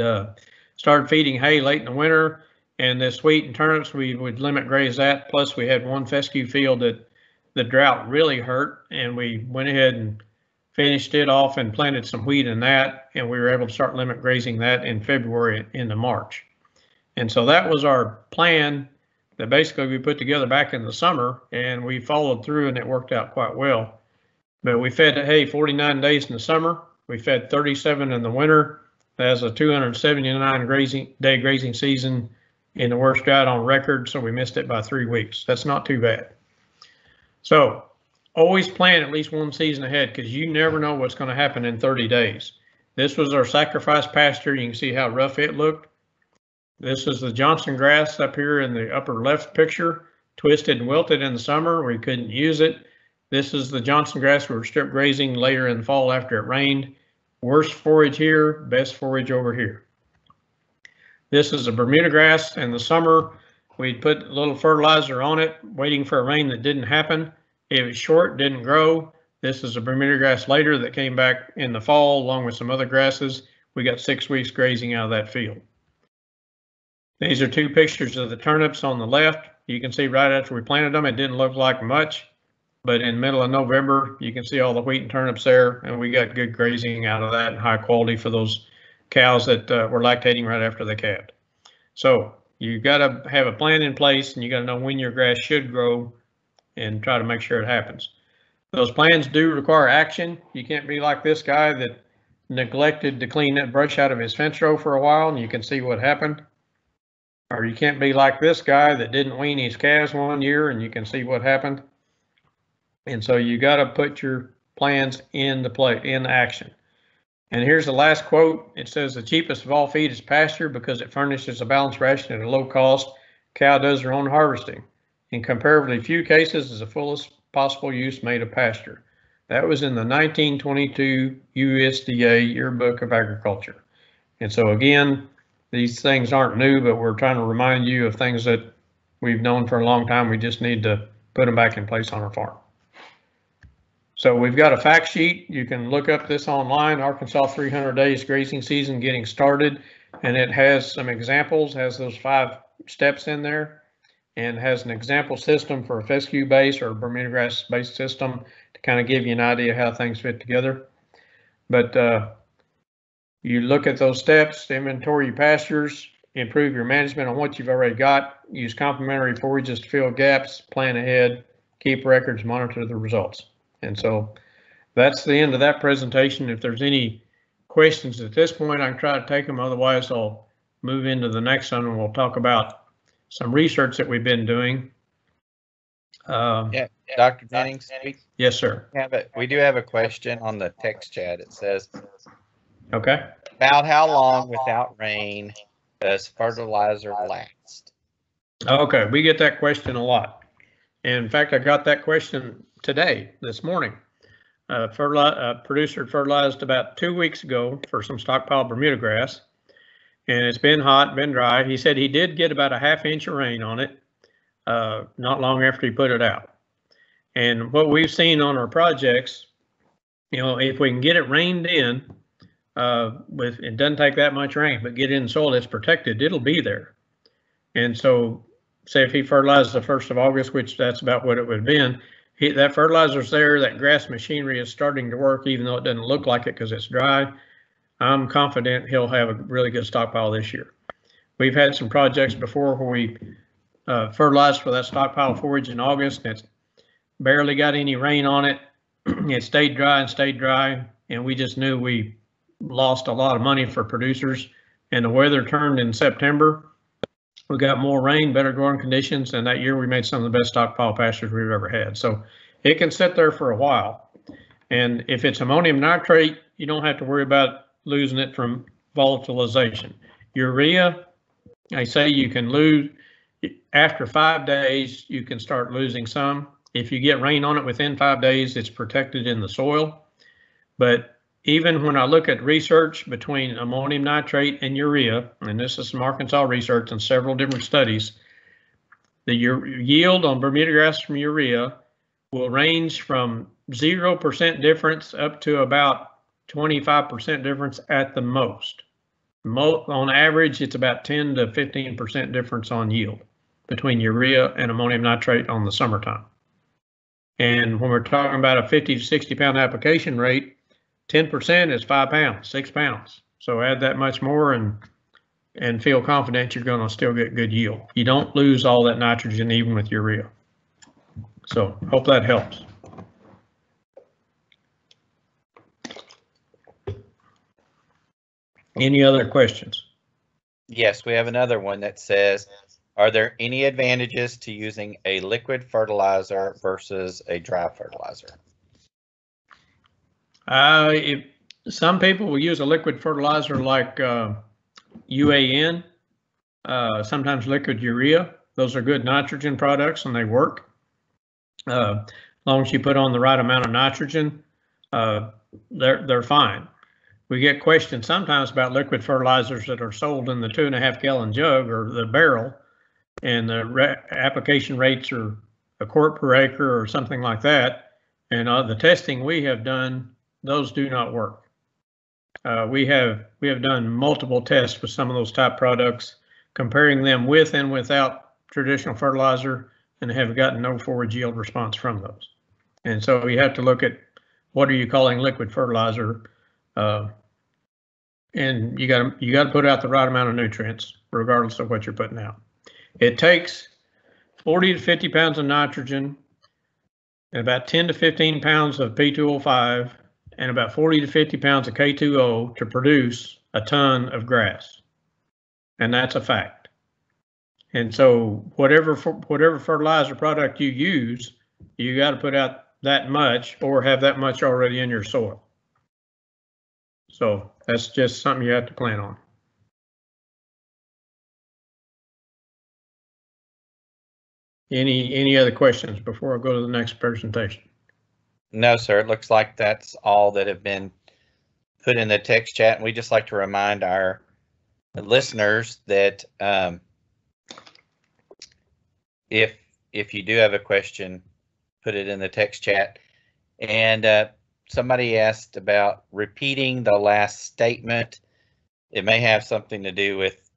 started feeding hay late in the winter, and this wheat and turnips, we would limit graze that. Plus we had one fescue field that the drought really hurt, and we went ahead and finished it off and planted some wheat in that, and we were able to start limit grazing that in February into March. And so that was our plan that basically we put together back in the summer, and we followed through, and it worked out quite well. But we fed hay 49 days in the summer. We fed 37 in the winter. That's a 279 day grazing season in the worst drought on record, so we missed it by 3 weeks. That's not too bad. So always plan at least one season ahead, because you never know what's going to happen in 30 days. This was our sacrifice pasture. You can see how rough it looked. This is the Johnson grass up here in the upper left picture, twisted and wilted in the summer. We couldn't use it. This is the Johnson grass we were strip grazing later in the fall after it rained. Worst forage here, best forage over here. This is a Bermuda grass. In the summer, we'd put a little fertilizer on it, waiting for a rain that didn't happen. It was short, didn't grow. This is a Bermuda grass later that came back in the fall along with some other grasses. We got 6 weeks grazing out of that field. These are 2 pictures of the turnips on the left. You can see right after we planted them, it didn't look like much. But in the middle of November, you can see all the wheat and turnips there, and we got good grazing out of that and high quality for those cows that were lactating right after they calved. So you got to have a plan in place, and you got to know when your grass should grow and try to make sure it happens. Those plans do require action. You can't be like this guy that neglected to clean that brush out of his fence row for a while, and you can see what happened. Or you can't be like this guy that didn't wean his calves one year, and you can see what happened. And so you got to put your plans into action. And here's the last quote. It says, the cheapest of all feed is pasture because it furnishes a balanced ration at a low cost. Cow does her own harvesting. In comparatively few cases is the fullest possible use made of pasture. That was in the 1922 USDA Yearbook of Agriculture. And so again, these things aren't new, but we're trying to remind you of things that we've known for a long time. We just need to put them back in place on our farm. So we've got a fact sheet. You can look up this online, Arkansas 300 Days Grazing Season Getting Started, and it has some examples, has those 5 steps in there, and has an example system for a fescue base or a Bermuda grass based system to kind of give you an idea how things fit together. But you look at those steps, inventory your pastures, improve your management on what you've already got, use complementary forages to fill gaps, plan ahead, keep records, monitor the results. And so that's the end of that presentation. If there's any questions at this point, I can try to take them. Otherwise, I'll move into the next one and we'll talk about some research that we've been doing. Yeah, Dr. Jennings. Yes, sir. We do have a question on the text chat. It says, okay. About how long without rain does fertilizer last? Okay, we get that question a lot. And in fact, I got that question today, this morning. Producer fertilized about 2 weeks ago for some stockpile Bermuda grass, and it's been hot, been dry. He said he did get about a ½ inch of rain on it not long after he put it out. And what we've seen on our projects, you know, if we can get it rained in, it doesn't take that much rain, but get it in soil that's protected, it'll be there. And so say if he fertilized the 1st of August, which that's about what it would have been, that fertilizer's there, that grass machinery is starting to work, even though it doesn't look like it because it's dry. I'm confident he'll have a really good stockpile this year. We've had some projects before where we fertilized for that stockpile forage in August, and it's barely got any rain on it. It stayed dry, and we just knew we lost a lot of money for producers. And the weather turned in September. We got more rain, better growing conditions, and that year we made some of the best stockpile pastures we've ever had. So it can sit there for a while. And if it's ammonium nitrate, you don't have to worry about losing it from volatilization. Urea, I say you can lose, after 5 days, you can start losing some. If you get rain on it within 5 days, it's protected in the soil. But even when I look at research between ammonium nitrate and urea, and this is some Arkansas research and several different studies, the yield on Bermuda grass from urea will range from 0% difference up to about 25% difference at the most. On average, it's about 10 to 15% difference on yield between urea and ammonium nitrate on the summertime. And when we're talking about a 50 to 60 pound application rate, 10% is 5 pounds, 6 pounds. So add that much more and feel confident you're going to still get good yield. You don't lose all that nitrogen even with urea. So hope that helps. Any other questions? Yes, we have another one that says, are there any advantages to using a liquid fertilizer versus a dry fertilizer? Some people will use a liquid fertilizer like UAN, sometimes liquid urea. Those are good nitrogen products and they work. As long as you put on the right amount of nitrogen, they're fine. We get questions sometimes about liquid fertilizers that are sold in the 2.5 gallon jug or the barrel, and the application rates are a quart per acre or something like that. And the testing we have done, those do not work. We have done multiple tests with some of those type products, comparing them with and without traditional fertilizer, and have gotten no forage yield response from those. And so you have to look at what are you calling liquid fertilizer, and you got to put out the right amount of nutrients regardless of what you're putting out. It takes 40 to 50 pounds of nitrogen, and about 10 to 15 pounds of P2O5, and about 40 to 50 pounds of K2O to produce a ton of grass. And that's a fact. And so whatever fertilizer product you use, you got to put out that much or have that much already in your soil. So that's just something you have to plan on. Any other questions before I go to the next presentation? No, sir. It looks like that's all that have been put in the text chat. And we just like to remind our listeners that if you do have a question, put it in the text chat. And somebody asked about repeating the last statement. It may have something to do with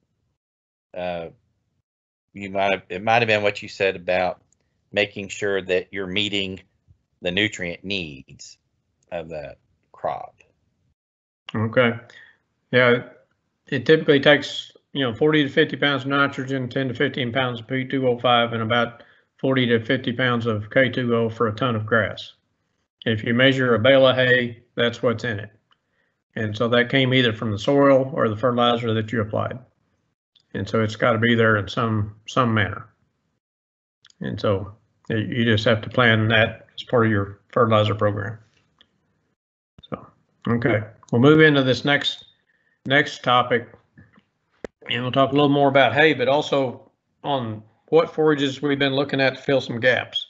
it might have been what you said about making sure that you're meeting the nutrient needs of that crop. Okay. Yeah, it typically takes, 40 to 50 pounds of nitrogen, 10 to 15 pounds of P2O5, and about 40 to 50 pounds of K2O for a ton of grass. If you measure a bale of hay, that's what's in it. And so that came either from the soil or the fertilizer that you applied. And so it's got to be there in some manner. And so you just have to plan that as part of your fertilizer program. So, okay, we'll move into this next topic, and we'll talk a little more about hay, but also on what forages we've been looking at to fill some gaps.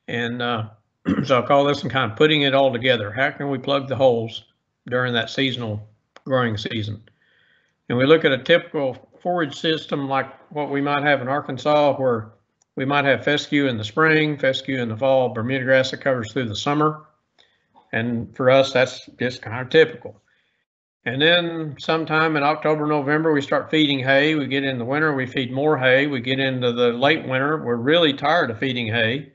And so I'll call this and kind of putting it all together. How can we plug the holes during that seasonal growing season? And we look at a typical forage system like what we might have in Arkansas, where we might have fescue in the spring, fescue in the fall, Bermuda grass that covers through the summer. And for us, that's just kind of typical. And then sometime in October, November, we start feeding hay. We get in the winter, we feed more hay. We get into the late winter, we're really tired of feeding hay.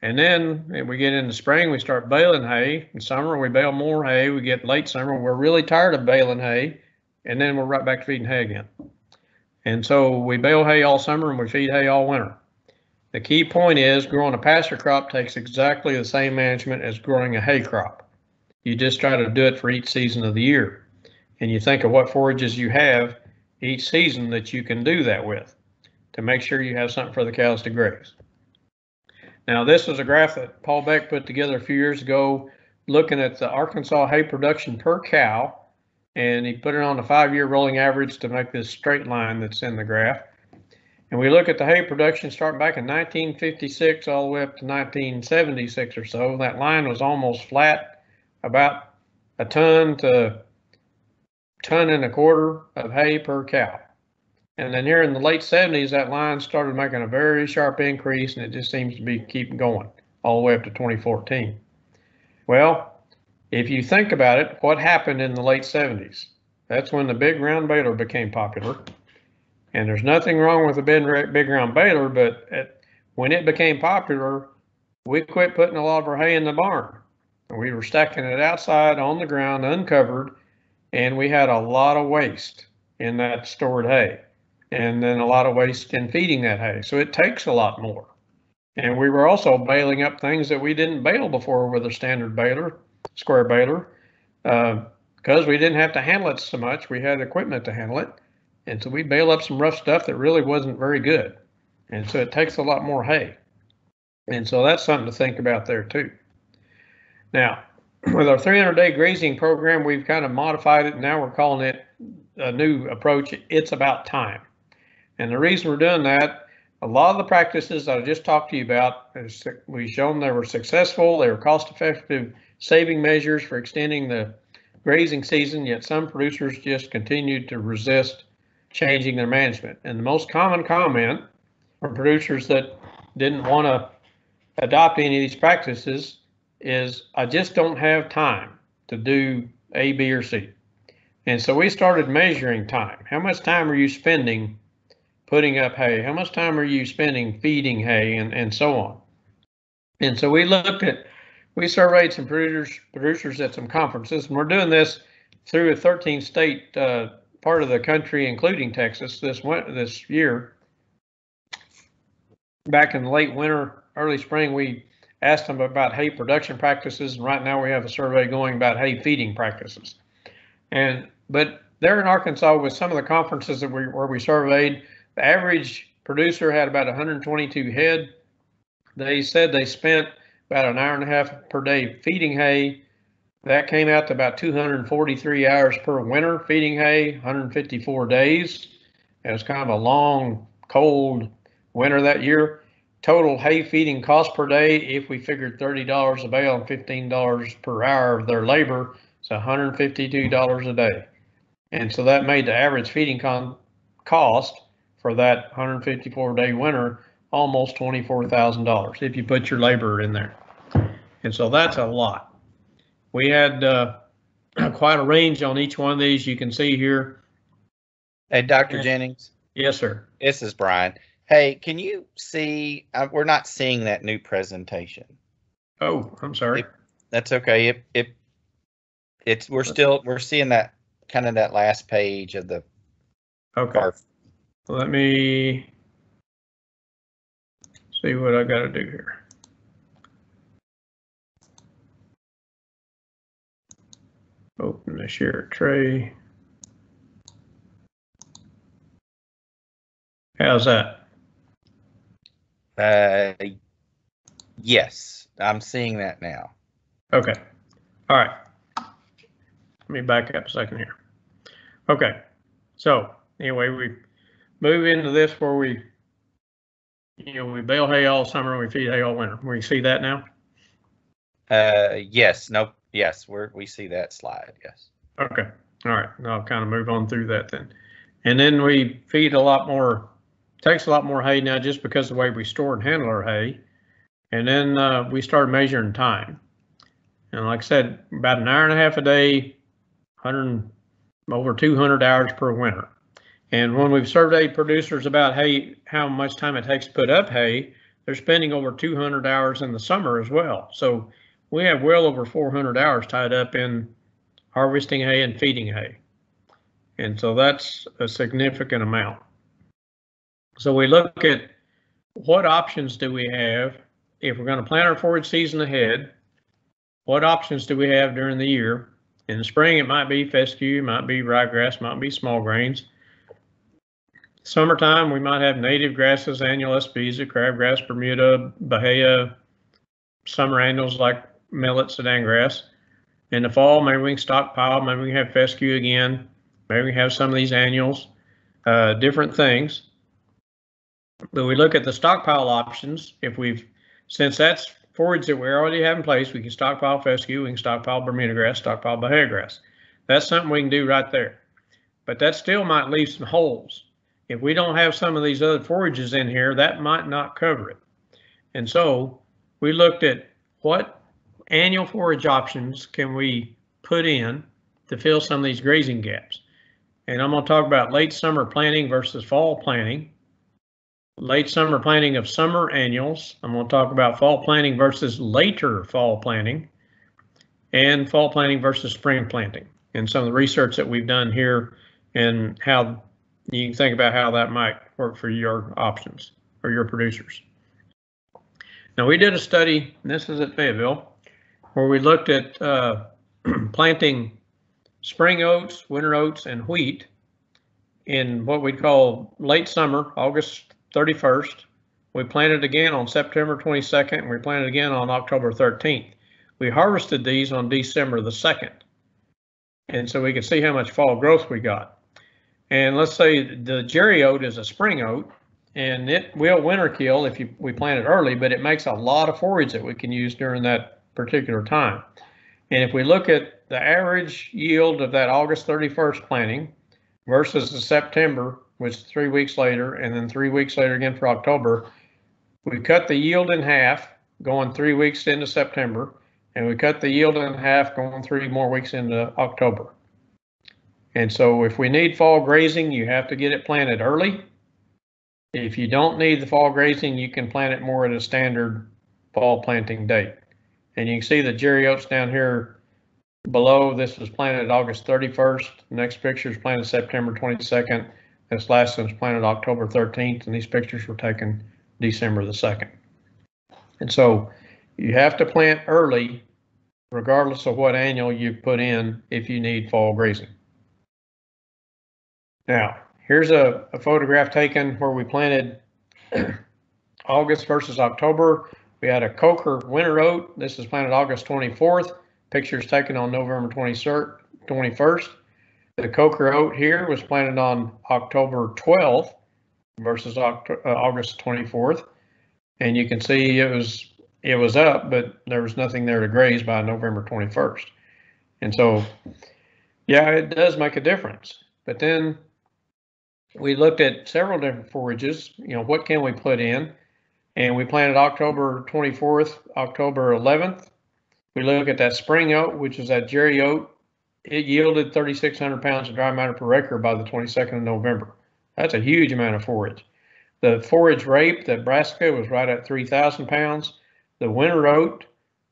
And then we get into spring, we start baling hay. In summer, we bale more hay. We get late summer, we're really tired of baling hay. And then we're right back to feeding hay again. And so we bale hay all summer and we feed hay all winter. The key point is growing a pasture crop takes exactly the same management as growing a hay crop. You just try to do it for each season of the year. And you think of what forages you have each season that you can do that with to make sure you have something for the cows to graze. Now, this is a graph that Paul Beck put together a few years ago, looking at the Arkansas hay production per cow. And he put it on a 5-year rolling average to make this straight line that's in the graph. And we look at the hay production starting back in 1956 all the way up to 1976 or so. That line was almost flat, about a ton to ton and a quarter of hay per cow. And then here in the late 70s, that line started making a very sharp increase, and it just seems to be keeping going all the way up to 2014. Well, if you think about it, what happened in the late 70s? That's when the big round baler became popular. And there's nothing wrong with the big round baler, but when it became popular, we quit putting a lot of our hay in the barn. We were stacking it outside on the ground, uncovered, and we had a lot of waste in that stored hay. And then a lot of waste in feeding that hay. So it takes a lot more. And we were also baling up things that we didn't bale before with a standard baler, square baler, because we didn't have to handle it so much. We had equipment to handle it. And so we bale up some rough stuff that really wasn't very good. And so it takes a lot more hay. And so that's something to think about there too. Now, with our 300-day grazing program, we've kind of modified it. Now we're calling it a new approach. It's about time. And the reason we're doing that, a lot of the practices that I just talked to you about, we've shown they were successful, they were cost-effective saving measures for extending the grazing season, yet some producers just continued to resist changing their management. And the most common comment from producers that didn't want to adopt any of these practices is, I just don't have time to do A, B, or C. And so we started measuring time. How much time are you spending putting up hay? How much time are you spending feeding hay, and so on? And so we surveyed some producers at some conferences, and we're doing this through a 13-state part of the country, including Texas, this year. Back in the late winter, early spring, we asked them about hay production practices, and right now we have a survey going about hay feeding practices. But there in Arkansas, with some of the conferences where we surveyed, the average producer had about 122 head. They said they spent about an hour and a half per day feeding hay, That came out to about 243 hours per winter feeding hay, 154 days. It was kind of a long, cold winter that year. Total hay feeding cost per day, if we figured $30 a bale and $15 per hour of their labor, it's $152 a day. And so that made the average feeding cost for that 154-day winter almost $24,000 if you put your labor in there. And so that's a lot. We had quite a range on each one of these. You can see here. Hey, Dr. Jennings. Yes, sir. This is Brian. Hey, can you see? We're not seeing that new presentation. Oh, I'm sorry. That's okay. We're seeing that kind of that last page of the. Okay. Let me see what I got to do here. Open the share tray. How's that? Yes, I'm seeing that now. Okay. All right. Let me back up a second here. Okay. So anyway, we move into this where we bale hay all summer and we feed hay all winter. We see that now? Yes. Nope. Yes, we see that slide. Yes. Okay. All right. I'll kind of move on through that then. And then we feed a lot more, takes a lot more hay now just because of the way we store and handle our hay. And then we started measuring time. And like I said, about an hour and a half a day, over 200 hours per winter. And when we've surveyed producers about how much time it takes to put up hay, they're spending over 200 hours in the summer as well. So we have well over 400 hours tied up in harvesting hay and feeding hay. And so that's a significant amount. So we look at what options do we have if we're going to plan our forage season ahead. What options do we have during the year? In the spring, it might be fescue, it might be ryegrass, might be small grains. Summertime, we might have native grasses, annual aspisa, crabgrass, Bermuda, bahia, summer annuals like millet, Sudan grass. In the fall, maybe we can stockpile, maybe we can have fescue again, maybe we can have some of these annuals, different things. But we look at the stockpile options. Since that's forage that we already have in place, we can stockpile fescue, we can stockpile Bermuda grass, stockpile bahia grass. That's something we can do right there. But that still might leave some holes. If we don't have some of these other forages in here, that might not cover it. And so we looked at what annual forage options can we put in to fill some of these grazing gaps. And I'm going to talk about late summer planting versus fall planting. Late summer planting of summer annuals. I'm going to talk about fall planting versus later fall planting, and fall planting versus spring planting, and some of the research that we've done here and how you can think about how that might work for your options or your producers. Now we did a study, and this is at Fayetteville, where we looked at planting spring oats, winter oats, and wheat in what we call late summer, August 31st. We planted again on September 22nd, and we planted again on October 13th. We harvested these on December the 2nd. And so we could see how much fall growth we got. And let's say the Jerry oat is a spring oat, and it will winter kill if we plant it early, but it makes a lot of forage that we can use during that particular time. And if we look at the average yield of that August 31st planting versus the September, which is 3 weeks later, and then 3 weeks later again for October, we cut the yield in half going 3 weeks into September, and we cut the yield in half going 3 more weeks into October. And so if we need fall grazing, you have to get it planted early. If you don't need the fall grazing, you can plant it more at a standard fall planting date. And you can see the Jerry oats down here below. This was planted August 31st. The next picture is planted September 22nd. This last one was planted October 13th, and these pictures were taken December the 2nd. And so you have to plant early, regardless of what annual you put in, if you need fall grazing. Now, here's a photograph taken where we planted August versus October. We had a Coker winter oat. This is planted August 24th. Pictures taken on November 21st. The Coker oat here was planted on October 12th versus August 24th. And you can see it was up, but there was nothing there to graze by November 21st. And so, yeah, it does make a difference. But then we looked at several different forages, what can we put in? And we planted October 24th, October 11th. We look at that spring oat, which is that Jerry oat. It yielded 3,600 pounds of dry matter per acre by the 22nd of November. That's a huge amount of forage. The forage rape, that brassica, was right at 3,000 pounds. The winter oat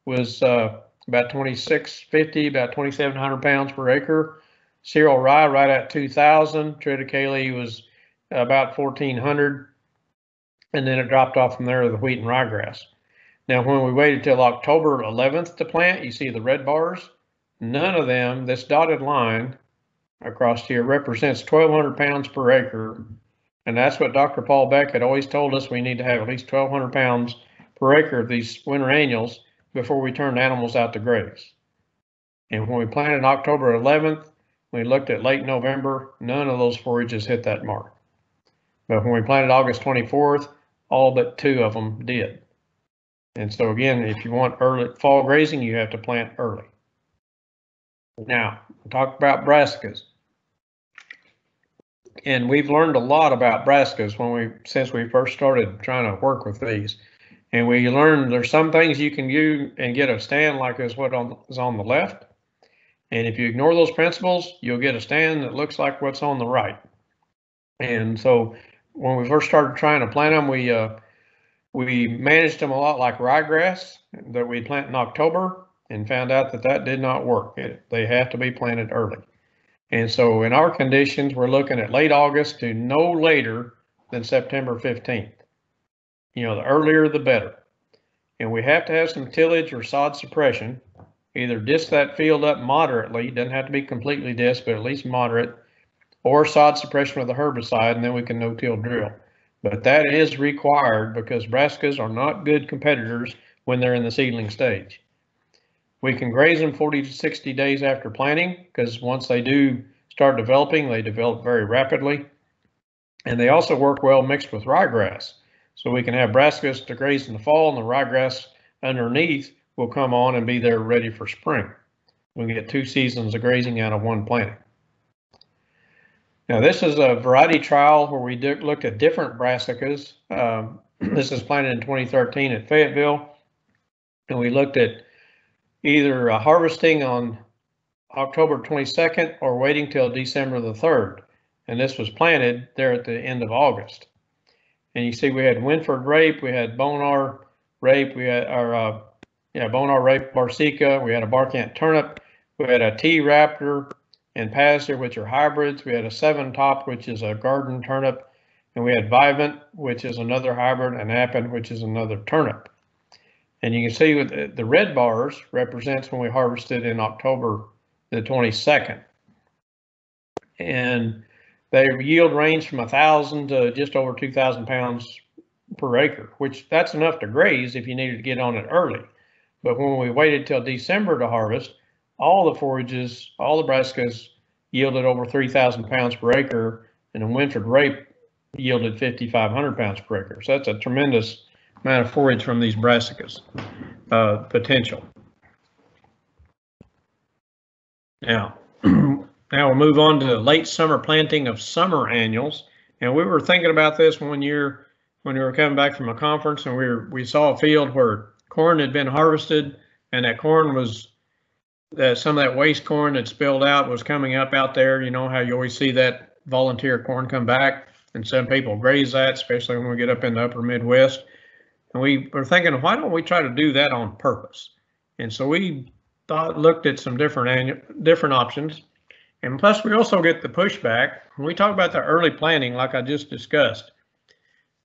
was about 2,650, about 2,700 pounds per acre. Cereal rye right at 2,000. Triticale was about 1,400. And then it dropped off from there to the wheat and ryegrass. Now, when we waited till October 11th to plant, you see the red bars. None of them, this dotted line across here, represents 1,200 pounds per acre. And that's what Dr. Paul Beck had always told us. We need to have at least 1,200 pounds per acre of these winter annuals before we turn animals out to graze. And when we planted October 11th, we looked at late November, none of those forages hit that mark. But when we planted August 24th, all but 2 of them did. And so again, if you want early fall grazing, you have to plant early. Now, we'll talk about brassicas. And we've learned a lot about brassicas since we first started trying to work with these. And we learned there's some things you can do and get a stand like is what is on the left. And if you ignore those principles, you'll get a stand that looks like what's on the right. And so when we first started trying to plant them, we managed them a lot like ryegrass that we plant in October, and found out that did not work. They have to be planted early. And so in our conditions, we're looking at late August to no later than September 15th. The earlier the better. And we have to have some tillage or sod suppression, either disc that field up moderately, doesn't have to be completely disc, but at least moderate, or sod suppression with a herbicide, and then we can no-till drill. But that is required because brassicas are not good competitors when they're in the seedling stage. We can graze them 40 to 60 days after planting, because once they do start developing, they develop very rapidly. And they also work well mixed with ryegrass. So we can have brassicas to graze in the fall, and the ryegrass underneath will come on and be there ready for spring. We get 2 seasons of grazing out of 1 planting. Now, this is a variety trial where we looked at different brassicas. This is planted in 2013 at Fayetteville, and we looked at either harvesting on October 22nd or waiting till December the 3rd. And this was planted there at the end of August. And you see we had Winford rape, we had Bonar rape, we had our Bonar rape Barsica, we had a Barkant turnip, we had a T Raptor and Pazder, which are hybrids. We had a 7-top, which is a garden turnip, and we had Vivant, which is another hybrid, and Appin, which is another turnip. And you can see with the red bars represents when we harvested in October the 22nd. And their yield range from 1,000 to just over 2,000 pounds per acre, which that's enough to graze if you needed to get on it early. But when we waited till December to harvest, all the forages, all the brassicas yielded over 3,000 pounds per acre, and the Winford rape yielded 5,500 pounds per acre. So that's a tremendous amount of forage from these brassicas potential. Now we'll move on to the late summer planting of summer annuals. And we were thinking about this one year when we were coming back from a conference, and we saw a field where corn had been harvested, and that corn was some of that waste corn that spilled out was coming up out there. You know how you always see that volunteer corn come back, and some people graze that, especially when we get up in the upper Midwest. And we were thinking, why don't we try to do that on purpose? And so we looked at some different options. And plus, we also get the pushback. When we talk about the early planting, like I just discussed,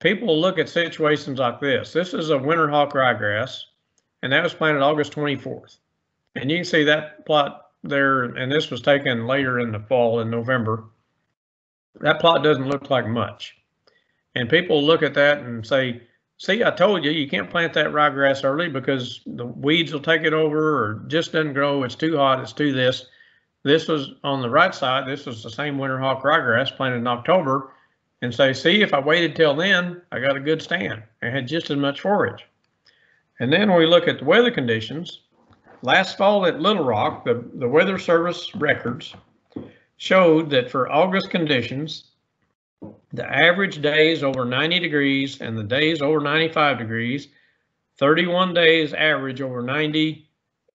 people look at situations like this. This is a winter hawk ryegrass, and that was planted August 24th. And you can see that plot there, and this was taken later in the fall in November. That plot doesn't look like much. And people look at that and say, see, I told you, you can't plant that ryegrass early because the weeds will take it over or just doesn't grow. It's too hot. It's too this. This was on the right side. This was the same winter hawk ryegrass planted in October. And say, see, if I waited till then, I got a good stand. I had just as much forage. And then when we look at the weather conditions, last fall at Little Rock, the Weather Service records showed that for August conditions, the average days over 90 degrees and the days over 95 degrees, 31 days average over 90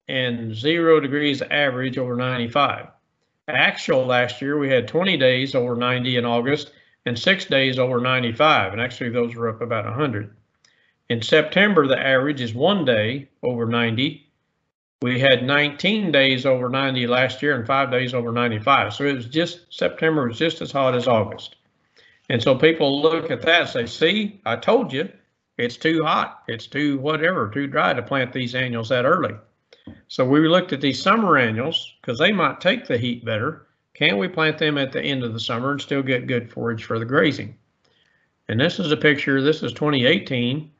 and 0 degrees average over 95. Actual last year, we had 20 days over 90 in August and 6 days over 95. And actually those were up about 100. In September, the average is 1 day over 90. We had 19 days over 90 last year and 5 days over 95. So it was just, September was just as hot as August. And so people look at that and say, see, I told you, it's too hot. It's too whatever, too dry to plant these annuals that early. So we looked at these summer annuals because they might take the heat better. Can we plant them at the end of the summer and still get good forage for the grazing? And this is a picture, this is 2018,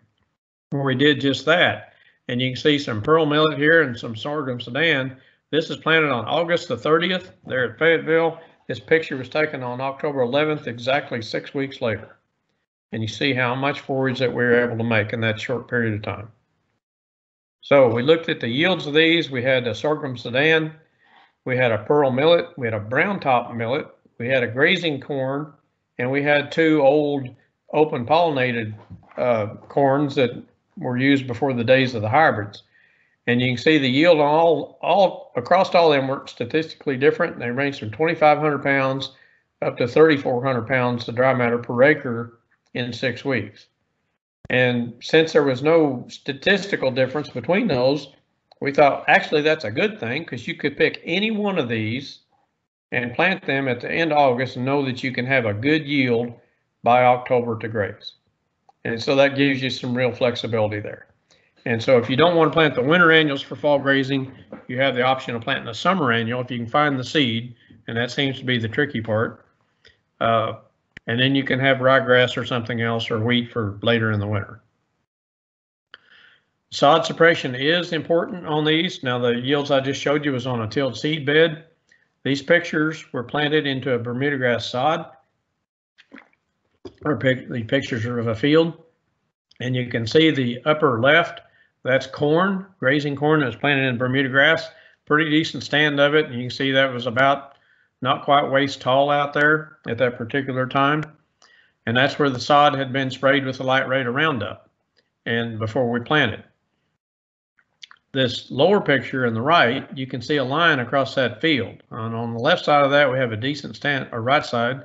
where we did just that. And you can see some pearl millet here and some sorghum Sudan. This is planted on August the 30th there at Fayetteville. This picture was taken on October 11th, exactly 6 weeks later. And you see how much forage that we were able to make in that short period of time. So we looked at the yields of these. We had a sorghum Sudan, we had a pearl millet, we had a brown top millet, we had a grazing corn, and we had 2 old open pollinated corns that were used before the days of the hybrids. And you can see the yield on all across all of them were statistically different. They range from 2,500 pounds up to 3,400 pounds of dry matter per acre in 6 weeks. And since there was no statistical difference between those, we thought actually that's a good thing because you could pick any one of these and plant them at the end of August and know that you can have a good yield by October to graze. And so that gives you some real flexibility there. And so if you don't want to plant the winter annuals for fall grazing, you have the option of planting a summer annual if you can find the seed, and that seems to be the tricky part. And then you can have ryegrass or something else or wheat for later in the winter. Sod suppression is important on these. Now the yields I just showed you was on a tilled seed bed. These pictures were planted into a Bermuda grass sod. Or the pictures are of a field, and you can see the upper left, that's corn, grazing corn that was planted in Bermuda grass, pretty decent stand of it, and you can see that was about not quite waist tall out there at that particular time, and that's where the sod had been sprayed with a light rate of Roundup and before we planted. This lower picture in the right, you can see a line across that field, and on the left side of that we have a decent stand, or right side,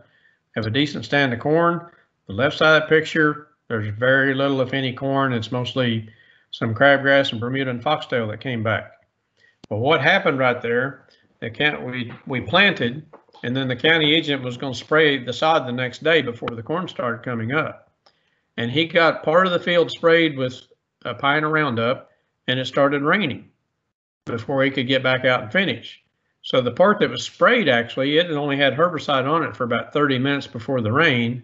have a decent stand of corn. The left side of that picture, there's very little, if any, corn. It's mostly some crabgrass and Bermuda and foxtail that came back. But what happened right there, we planted, and then the county agent was going to spray the sod the next day before the corn started coming up. And he got part of the field sprayed with a pine of Roundup, and it started raining before he could get back out and finish. So the part that was sprayed, actually, it only had herbicide on it for about 30 minutes before the rain.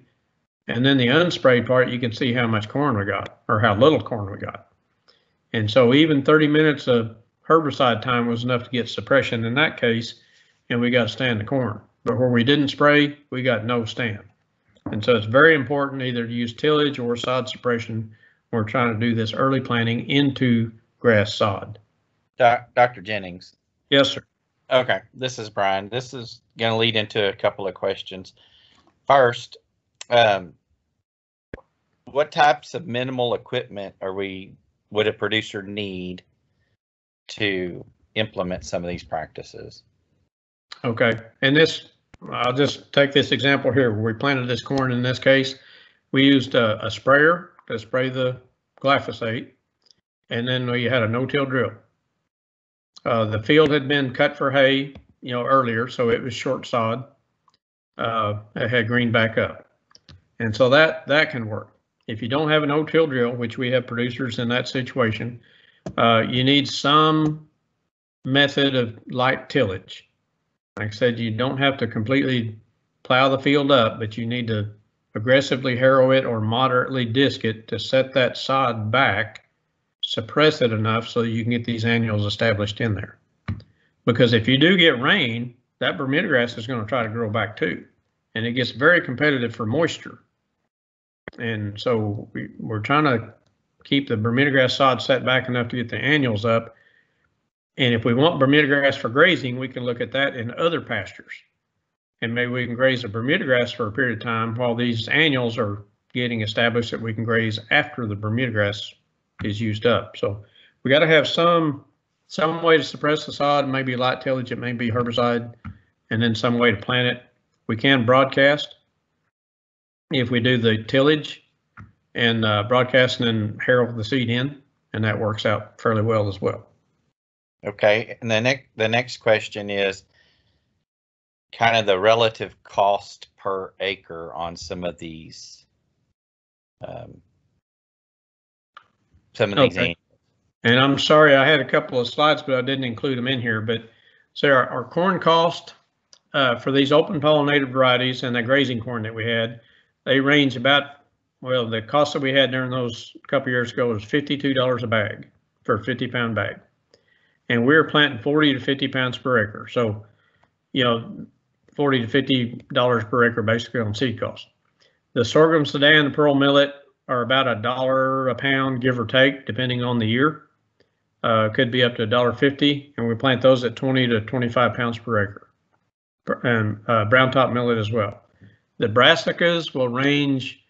And then the unsprayed part, you can see how much corn we got, or how little corn we got. And so even 30 minutes of herbicide time was enough to get suppression in that case, and we got a stand of corn. But where we didn't spray, we got no stand. And so it's very important either to use tillage or sod suppression when we're trying to do this early planting into grass sod. Dr. Jennings. Yes, sir. Okay, this is Brian. This is going to lead into a couple of questions. First, what types of minimal equipment would a producer need to implement some of these practices? Okay, and I'll just take this example here where we planted this corn in this case. We used a sprayer to spray the glyphosate, and then we had a no-till drill. The field had been cut for hay, earlier, so it was short sod. It had green back up. And so that can work. If you don't have a no-till drill, which we have producers in that situation, you need some method of light tillage. Like I said, you don't have to completely plow the field up, but you need to aggressively harrow it or moderately disc it to set that sod back, suppress it enough so that you can get these annuals established in there. Because if you do get rain, that Bermuda grass is going to try to grow back too. And it gets very competitive for moisture. And so we're trying to keep the Bermuda grass sod set back enough to get the annuals up. And if we want Bermuda grass for grazing, we can look at that in other pastures. And maybe we can graze the Bermuda grass for a period of time while these annuals are getting established that we can graze after the Bermuda grass is used up. So we got to have some way to suppress the sod, maybe light tillage, it may be herbicide, and then some way to plant it. We can broadcast if we do the tillage and broadcast and then harrow the seed in, and that works out fairly well as well. Okay, and the next question is kind of the relative cost per acre on some of these. Okay. And I'm sorry, I had a couple of slides, but I didn't include them in here. But so our corn cost for these open pollinated varieties and the grazing corn that we had, they range about, well, the cost that we had during those couple years ago was $52 a bag for a 50-pound bag. And we were planting 40 to 50 pounds per acre. So, you know, $40 to $50 per acre basically on seed cost. The sorghum, sudan, the pearl millet are about $1 a pound, give or take, depending on the year. Could be up to $1.50, and we plant those at 20 to 25 pounds per acre. And brown top millet as well. The brassicas will range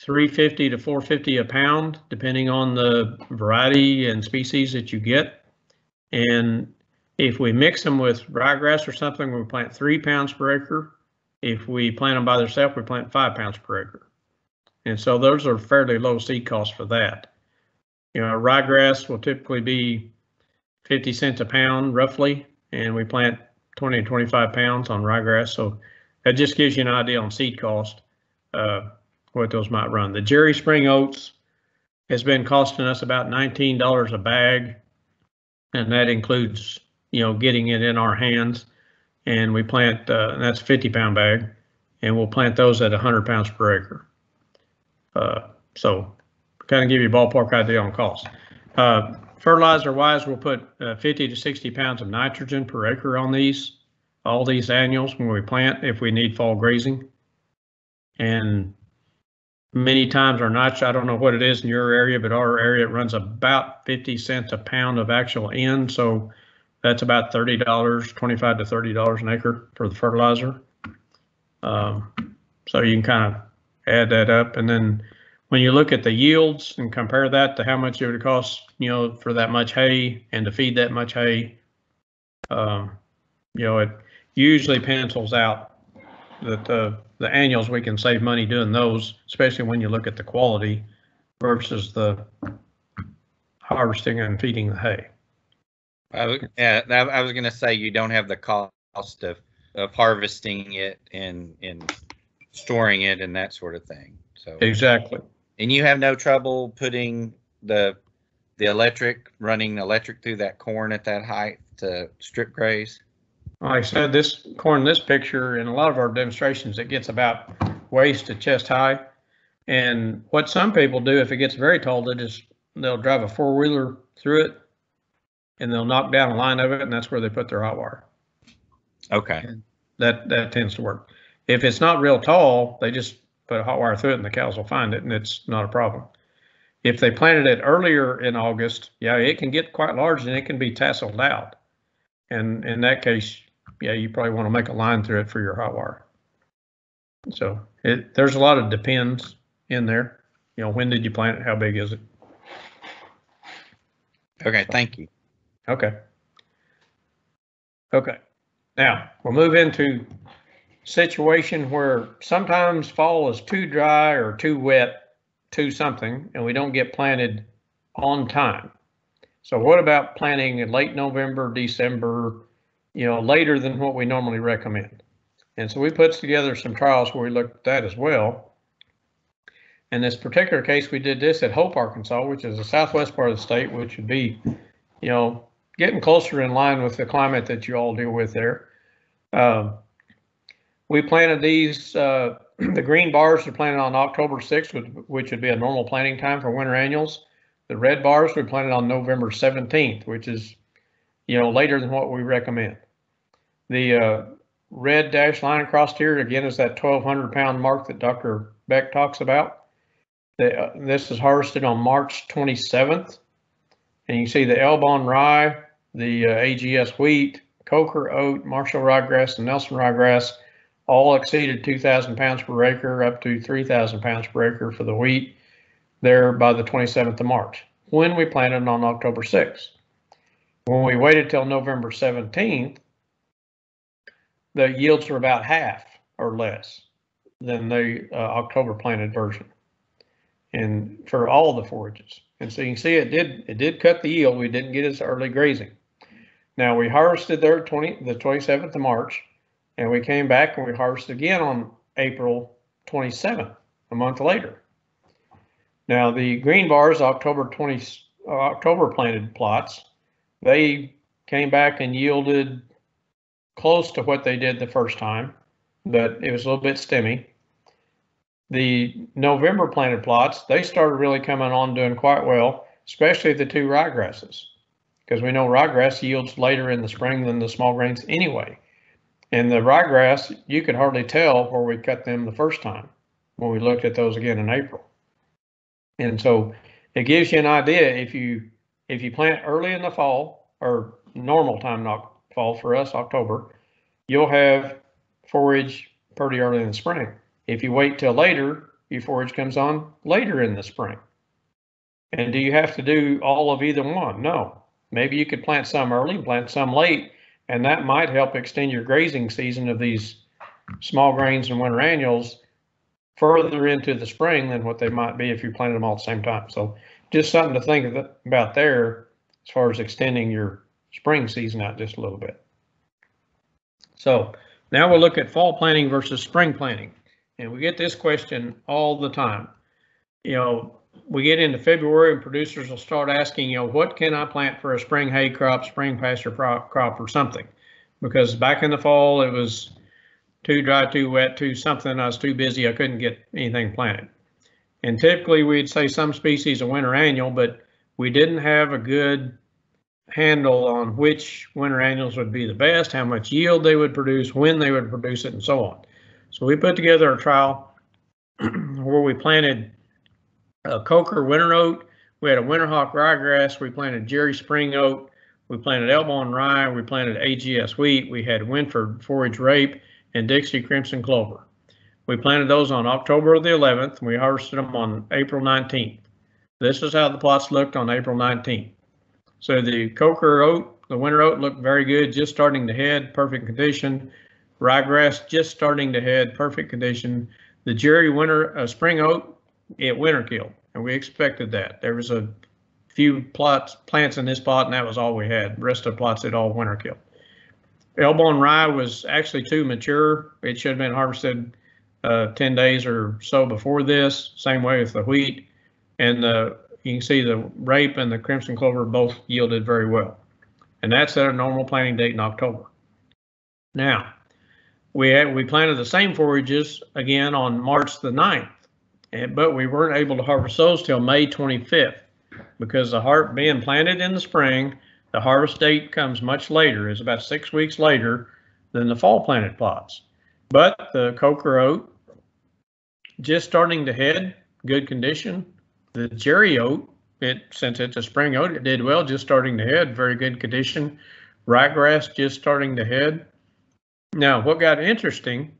$3.50 to $4.50 a pound, depending on the variety and species that you get. And if we mix them with ryegrass or something, we plant 3 pounds per acre. If we plant them by themselves, we plant 5 pounds per acre. And so those are fairly low seed costs for that. You know, ryegrass will typically be 50 cents a pound roughly, and we plant 20 to 25 pounds on ryegrass. So that just gives you an idea on seed cost, what those might run. The Jerry Spring oats has been costing us about $19 a bag, and that includes, you know, getting it in our hands. And we plant, and that's a 50-pound bag, and we'll plant those at 100 pounds per acre. So kind of give you a ballpark idea on cost. Fertilizer wise, we'll put 50 to 60 pounds of nitrogen per acre on all these annuals when we plant, if we need fall grazing. And many times our nitrogen, I don't know what it is in your area, but our area runs about 50 cents a pound of actual N. So that's about $30, $25 to $30 an acre for the fertilizer. So you can kind of add that up. And then when you look at the yields and compare that to how much it would cost, you know, for that much hay and to feed that much hay, you know, it usually pencils out that the annuals, we can save money doing those, especially when you look at the quality versus the harvesting and feeding the hay. I was going to say you don't have the cost of harvesting it and storing it and that sort of thing. So exactly. And you have no trouble putting the running electric through that corn at that height to strip graze? Like I said, this corn, this picture, in a lot of our demonstrations, it gets about waist to chest high. And what some people do, if it gets very tall, they'll drive a 4-wheeler through it and they'll knock down a line of it, and that's where they put their hot wire. Okay. And that tends to work. If it's not real tall, they just put a hot wire through it and the cows will find it, and it's not a problem. If they planted it earlier in August, yeah, it can get quite large and it can be tasseled out. And in that case, yeah, you probably want to make a line through it for your hot wire. So there's a lot of depends in there. You know, when did you plant it? How big is it? Okay, thank you. Okay. Okay. Now we'll move into situation where sometimes fall is too dry or too wet, too something, and we don't get planted on time. So what about planting in late November, December, you know, later than what we normally recommend? And so we put together some trials where we looked at that as well. In this particular case, we did this at Hope, Arkansas, which is the southwest part of the state, which would be, you know, getting closer in line with the climate that you all deal with there. We planted these The green bars are planted on October 6th, which would be a normal planting time for winter annuals. The red bars we planted on November 17th, which is, later than what we recommend. The red dashed line across here, again, is that 1,200 pound mark that Dr. Beck talks about. This is harvested on March 27th. And you can see the Elbon rye, the AGS wheat, Coker oat, Marshall ryegrass, and Nelson ryegrass all exceeded 2,000 pounds per acre, up to 3,000 pounds per acre for the wheat there by the 27th of March, when we planted on October 6th. When we waited till November 17th, the yields were about half or less than the October planted version, and for all the forages. And so you can see it did cut the yield. We didn't get as early grazing. Now we harvested there the 27th of March, and we came back and we harvested again on April 27th, a month later. Now the green bars, October planted plots, they came back and yielded close to what they did the first time, but it was a little bit stemmy. The November planted plots, they started really coming on doing quite well, especially the two ryegrasses, because we know ryegrass yields later in the spring than the small grains anyway. And the ryegrass, you could hardly tell where we cut them the first time when we looked at those again in April. And so it gives you an idea, if you plant early in the fall, or normal time, not fall for us, October, you'll have forage pretty early in the spring. If you wait till later, your forage comes on later in the spring. And do you have to do all of either one? No. Maybe you could plant some early and plant some late, and that might help extend your grazing season of these small grains and winter annuals further into the spring than what they might be if you planted them all at the same time. So just something to think about there as far as extending your spring season out just a little bit. So now we'll look at fall planting versus spring planting. And we get this question all the time. We get into February and producers will start asking, what can I plant for a spring hay crop, spring pasture crop, or something? Because back in the fall, it was too dry, too wet, too something. I was too busy. I couldn't get anything planted. And typically we'd say some species of winter annual, but we didn't have a good handle on which winter annuals would be the best, how much yield they would produce, when they would produce it, and so on. So we put together a trial where we planted a Coker winter oat, we had a Winterhawk ryegrass, we planted Jerry spring oat, we planted Elbon rye, we planted AGS wheat, we had Winford forage rape, and Dixie crimson clover. We planted those on October the 11th, and we harvested them on April 19th. This is how the plots looked on April 19th. So the Coker oat, the winter oat, looked very good, just starting to head, perfect condition. Ryegrass just starting to head, perfect condition. The Jerry spring oat, it winter killed, and we expected that. There was a few plants in this plot, and that was all we had. The rest of the plots it all winter killed. Elbon rye was actually too mature. It should have been harvested 10 days or so before this. Same way with the wheat, and you can see the rape and the crimson clover both yielded very well. And that's at a normal planting date in October. Now, we planted the same forages again on March the 9th, but we weren't able to harvest those till May 25th because the being planted in the spring, the harvest date comes much later. It's about 6 weeks later than the fall planted plots. But the Coker oat, just starting to head, good condition. The Jerry oat, since it's a spring oat, it did well, just starting to head, very good condition. Ryegrass just starting to head. Now, what got interesting,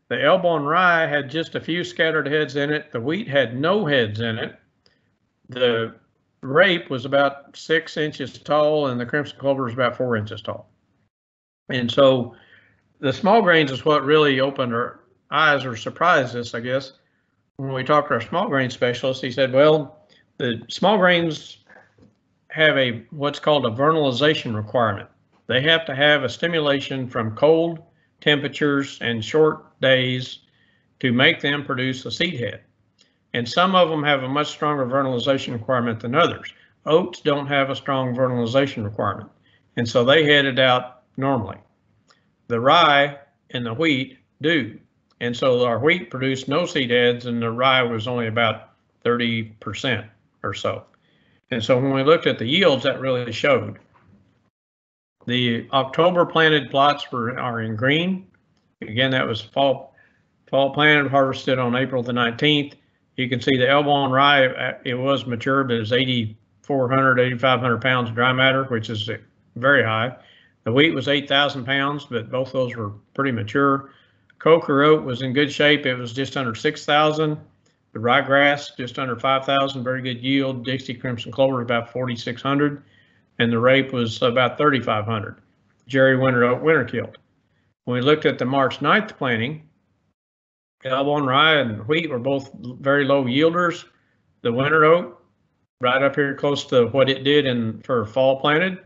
the Elbon rye had just a few scattered heads in it. The wheat had no heads in it. The rape was about 6 inches tall, and the crimson clover was about 4 inches tall. And so the small grains is what really opened our eyes or surprised us, I guess. When we talked to our small grain specialist, he said, well, the small grains have what's called a vernalization requirement. They have to have a stimulation from cold temperatures and short days to make them produce a seed head. And some of them have a much stronger vernalization requirement than others. Oats don't have a strong vernalization requirement, and so they headed out normally. The rye and the wheat do. And so our wheat produced no seed heads and the rye was only about 30% or so. And so when we looked at the yields, that really showed. The October planted plots are in green. Again, that was fall planted, harvested on April the 19th. You can see the Elbon rye, it was mature, but it's 8,400, 8,500 pounds dry matter, which is very high. The wheat was 8,000 pounds, but both those were pretty mature. Coker oat was in good shape. It was just under 6,000. The ryegrass, just under 5,000, very good yield. Dixie Crimson Clover, about 4,600. And the rape was about 3,500. Jerry winter oat winter killed. When we looked at the March 9th planting, Elbon rye and wheat were both very low yielders. The winter oat, right up here close to what it did for fall planted.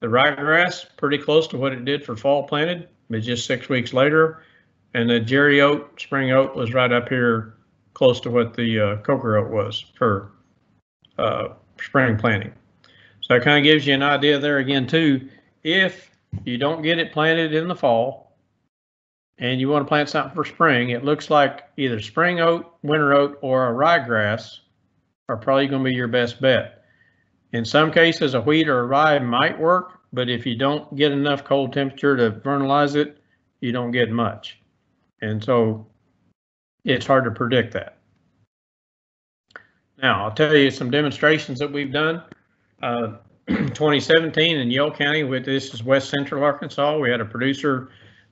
The ryegrass, pretty close to what it did for fall planted, but just 6 weeks later. And the Jerry oat, spring oat, was right up here close to what the Coker oat was for spring planting. So that kind of gives you an idea there again too. If you don't get it planted in the fall and you want to plant something for spring, it looks like either spring oat, winter oat, or a ryegrass are probably going to be your best bet. In some cases, a wheat or a rye might work, but if you don't get enough cold temperature to vernalize it, you don't get much. And so it's hard to predict that. Now, I'll tell you some demonstrations that we've done. 2017 in Yell County, this is west central Arkansas, we had a producer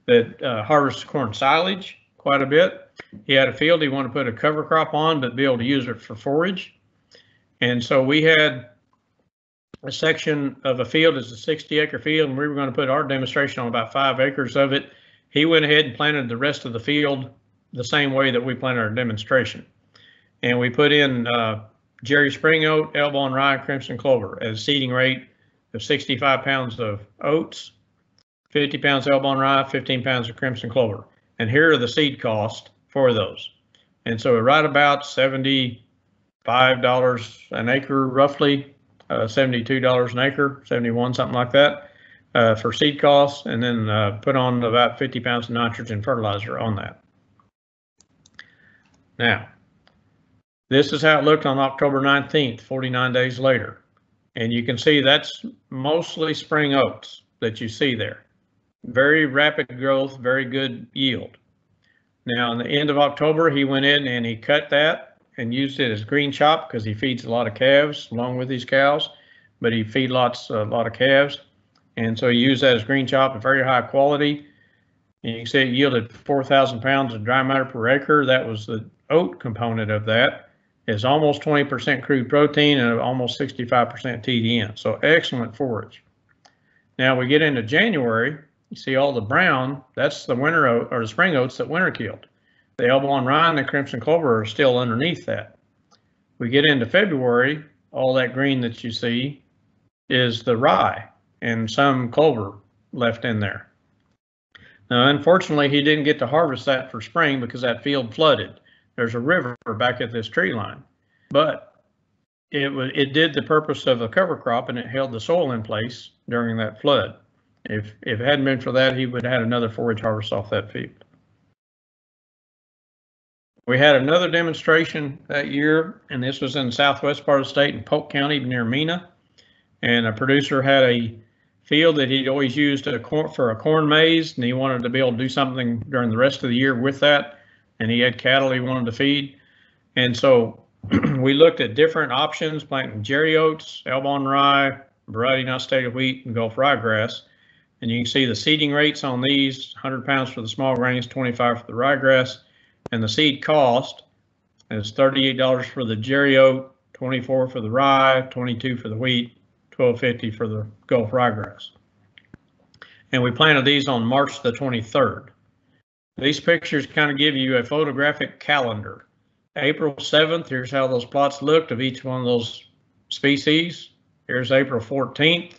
that harvests corn silage quite a bit. He had a field he wanted to put a cover crop on, but be able to use it for forage. And so we had a section of a field, it's a 60-acre field, and we were going to put our demonstration on about 5 acres of it. He went ahead and planted the rest of the field the same way that we planted our demonstration. And we put in Jerry spring oat, Elbon rye, crimson clover at a seeding rate of 65 pounds of oats, 50 pounds Elbon rye, 15 pounds of crimson clover. And here are the seed costs for those. And so we're right about $75 an acre, roughly, $72 an acre, 71, something like that, for seed costs, and then put on about 50 pounds of nitrogen fertilizer on that. Now, this is how it looked on October 19th, 49 days later. And you can see that's mostly spring oats that you see there. Very rapid growth, very good yield. Now, in the end of October, he went in and he cut that and used it as green chop because he feeds a lot of calves along with these cows, but he feed a lot of calves. And so he used that as green chop, a very high quality. And you can see it yielded 4,000 pounds of dry matter per acre. That was the oat component of that. Is almost 20% crude protein and almost 65% TDN. So excellent forage. Now we get into January, you see all the brown, that's the winter oat or the spring oats that winter killed. The Elbon rye and the crimson clover are still underneath that. We get into February, all that green that you see is the rye and some clover left in there. Now, unfortunately, he didn't get to harvest that for spring because that field flooded. There's a river back at this tree line, but it did the purpose of a cover crop and it held the soil in place during that flood. If it hadn't been for that, he would have had another forage harvest off that field. We had another demonstration that year, and this was in the southwest part of the state in Polk County near Mena. And a producer had a field that he'd always used for a corn maze, and he wanted to be able to do something during the rest of the year with that. And he had cattle he wanted to feed. And so we looked at different options, planting Jerry oats, Elbon rye, variety not stated wheat, and Gulf ryegrass. And you can see the seeding rates on these, 100 pounds for the small grains, 25 for the ryegrass. And the seed cost is $38 for the Jerry oat, 24 for the rye, 22 for the wheat, $12.50 for the Gulf ryegrass. And we planted these on March the 23rd. These pictures kind of give you a photographic calendar. April 7th, here's how those plots looked of each one of those species. Here's April 14th.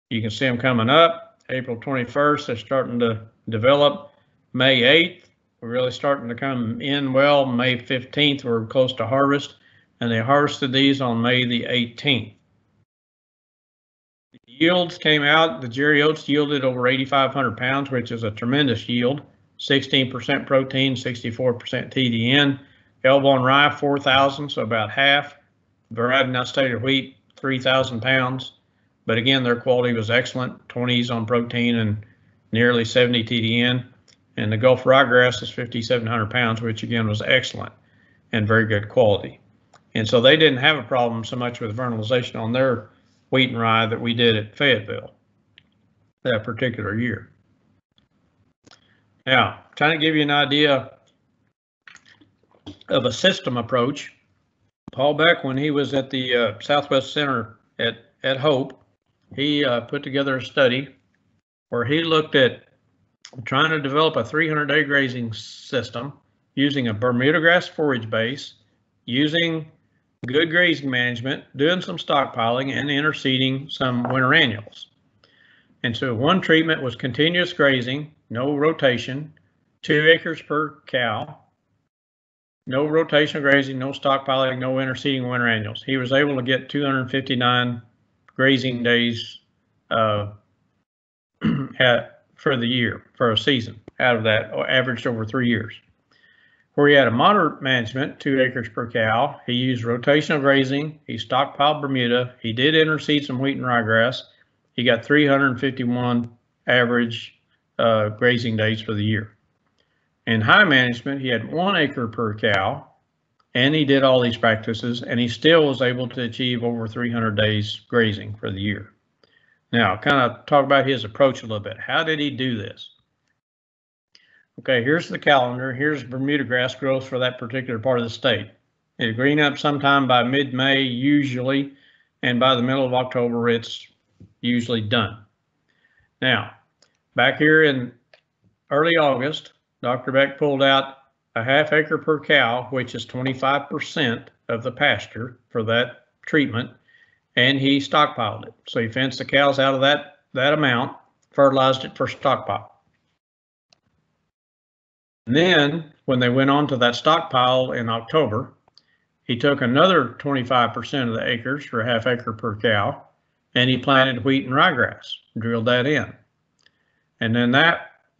You can see them coming up. April 21st, they're starting to develop. May 8th, we're really starting to come in well. May 15th, we're close to harvest. And they harvested these on May the 18th. The yields came out. The Jerry oats yielded over 8,500 pounds, which is a tremendous yield. 16% protein, 64% TDN. Elbow and rye, 4,000, so about half. Variety nut stated wheat, 3,000 pounds. But again, their quality was excellent, 20s on protein and nearly 70 TDN. And the Gulf ryegrass is 5,700 pounds, which again was excellent and very good quality. And so they didn't have a problem so much with vernalization on their wheat and rye that we did at Fayetteville that particular year. Now, trying to give you an idea of a system approach, Paul Beck, when he was at the Southwest Center at Hope, he put together a study where he looked at trying to develop a 300-day grazing system using a Bermuda grass forage base, using good grazing management, doing some stockpiling, and interseeding some winter annuals. And so one treatment was continuous grazing, no rotation, 2 acres per cow, no rotational grazing, no stockpiling, no interseeding winter annuals. He was able to get 259 grazing days for the year, for a season, out of that, averaged over 3 years. Where he had a moderate management, 2 acres per cow, he used rotational grazing, he stockpiled Bermuda, he did interseed some wheat and ryegrass. He got 351 average grazing days for the year. In high management, he had 1 acre per cow, and he did all these practices, and he still was able to achieve over 300 days grazing for the year. Now, kind of talk about his approach a little bit. How did he do this? Okay, here's the calendar. Here's Bermuda grass growth for that particular part of the state. It'll green up sometime by mid-May usually, and by the middle of October, it's usually done. Now, back here in early August, Dr. Beck pulled out a 1/2 acre per cow, which is 25% of the pasture for that treatment, and he stockpiled it. So he fenced the cows out of that amount, fertilized it for stockpile. And then when they went on to that stockpile in October, he took another 25% of the acres for a 1/2 acre per cow, and he planted wheat and ryegrass, drilled that in. And then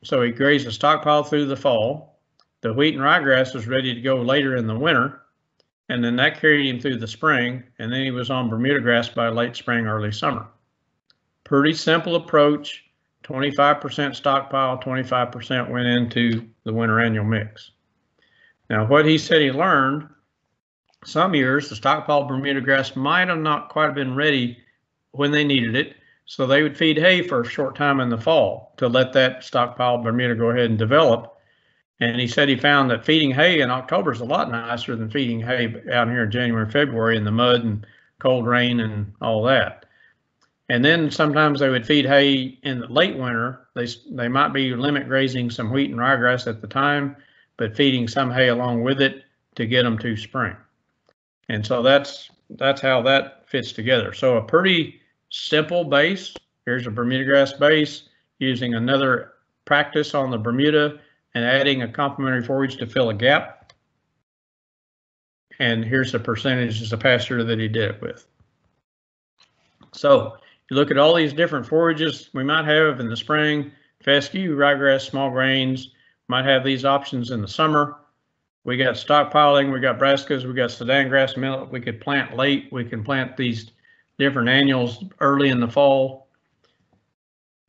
so he grazed the stockpile through the fall. The wheat and ryegrass was ready to go later in the winter, and then that carried him through the spring, and then he was on Bermuda grass by late spring, early summer. Pretty simple approach, 25% stockpile, 25% went into the winter annual mix. Now, what he said he learned, some years the stockpile Bermuda grass might have not quite been ready when they needed it, so they would feed hay for a short time in the fall to let that stockpile Bermuda go ahead and develop. And he said he found that feeding hay in October is a lot nicer than feeding hay out here in January, February in the mud and cold rain and all that. And then sometimes they would feed hay in the late winter. They might be limit grazing some wheat and ryegrass at the time, but feeding some hay along with it to get them to spring. And so that's how that fits together. So a pretty simple base. Here's a Bermuda grass base using another practice on the Bermuda and adding a complementary forage to fill a gap. And here's the percentages of pasture that he did it with. So you look at all these different forages we might have in the spring, fescue, ryegrass, small grains, might have these options in the summer. We got stockpiling, we got brassicas, we got Sudan grass millet. We could plant late. We can plant these different annuals early in the fall.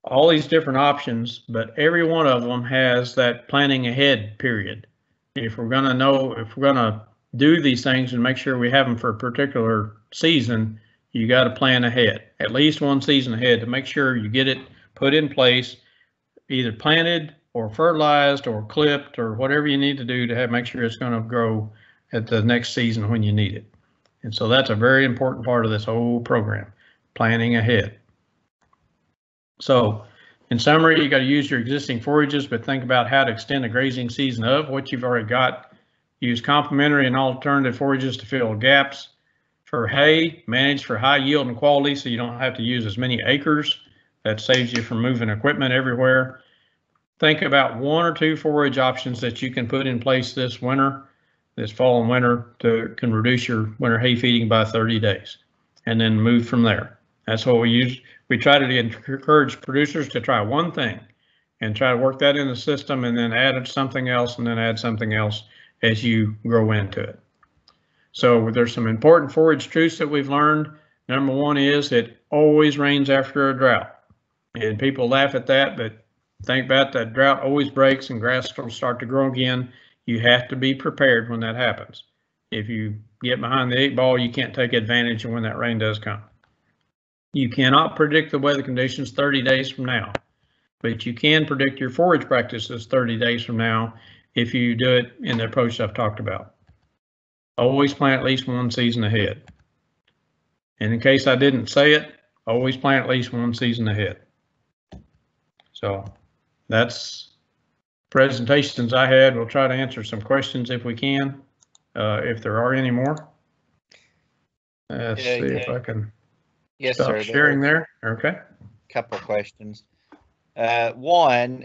All these different options, but every one of them has that planning ahead period. If we're gonna do these things and make sure we have them for a particular season, you got to plan ahead, at least one season ahead, to make sure you get it put in place, either planted or fertilized or clipped or whatever you need to do to make sure it's going to grow at the next season when you need it. And so that's a very important part of this whole program, planning ahead. So in summary, you got to use your existing forages, but think about how to extend the grazing season of what you've already got. Use complementary and alternative forages to fill gaps. For hay, manage for high yield and quality so you don't have to use as many acres. That saves you from moving equipment everywhere. Think about 1 or 2 forage options that you can put in place this winter, this fall and winter, can reduce your winter hay feeding by 30 days, and then move from there. That's what we use. We try to encourage producers to try one thing, and try to work that in the system, and then add something else, and then add something else as you grow into it. So there's some important forage truths that we've learned. Number one is it always rains after a drought. And people laugh at that, but think about that drought always breaks and grass will start to grow again. You have to be prepared when that happens. If you get behind the 8 ball, you can't take advantage of when that rain does come. You cannot predict the weather conditions 30 days from now, but you can predict your forage practices 30 days from now if you do it in the approach I've talked about. Always plant at least one season ahead. And in case I didn't say it, always plant at least one season ahead. So that's presentations I had. We'll try to answer some questions if we can, if there are any more. Let's see if I can stop sharing there. Okay. Couple of questions. One,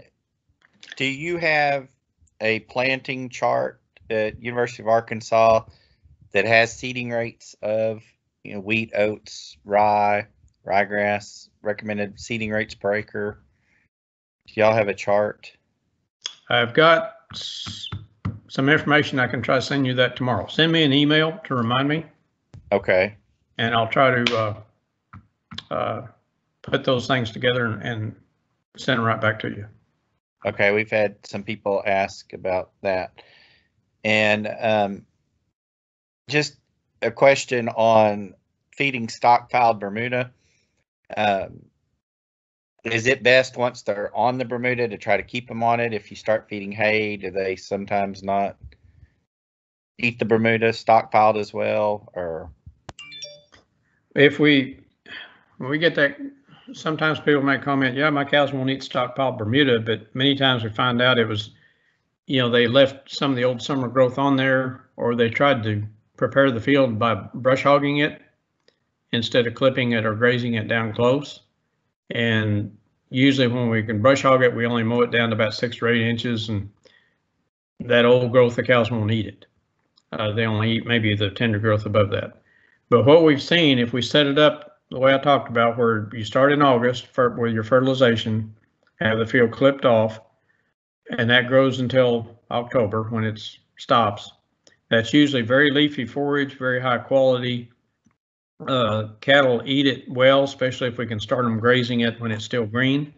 do you have a planting chart at University of Arkansas that has seeding rates of, wheat, oats, ryegrass, recommended seeding rates per acre? Do y'all have a chart? I've got some information. I can try to send you that tomorrow. Send me an email to remind me. Okay. And I'll try to put those things together and send them right back to you. Okay, we've had some people ask about that. And just a question on feeding stockpiled Bermuda. Is it best once they're on the Bermuda to try to keep them on it? If you start feeding hay, do they sometimes not eat the Bermuda stockpiled as well? Or if we get that, sometimes people might comment, yeah, my cows won't eat stockpiled Bermuda, but many times we find out it was, they left some of the old summer growth on there, or they tried to prepare the field by brush hogging it instead of clipping it or grazing it down close. And usually when we can brush hog it, we only mow it down to about 6 or 8 inches, and that old growth, the cows won't eat it. They only eat maybe the tender growth above that. But what we've seen, if we set it up the way I talked about, where you start in August with your fertilization, have the field clipped off, and that grows until October when it stops. That's usually very leafy forage, very high quality. Cattle eat it well, especially if we can start them grazing it when it's still green.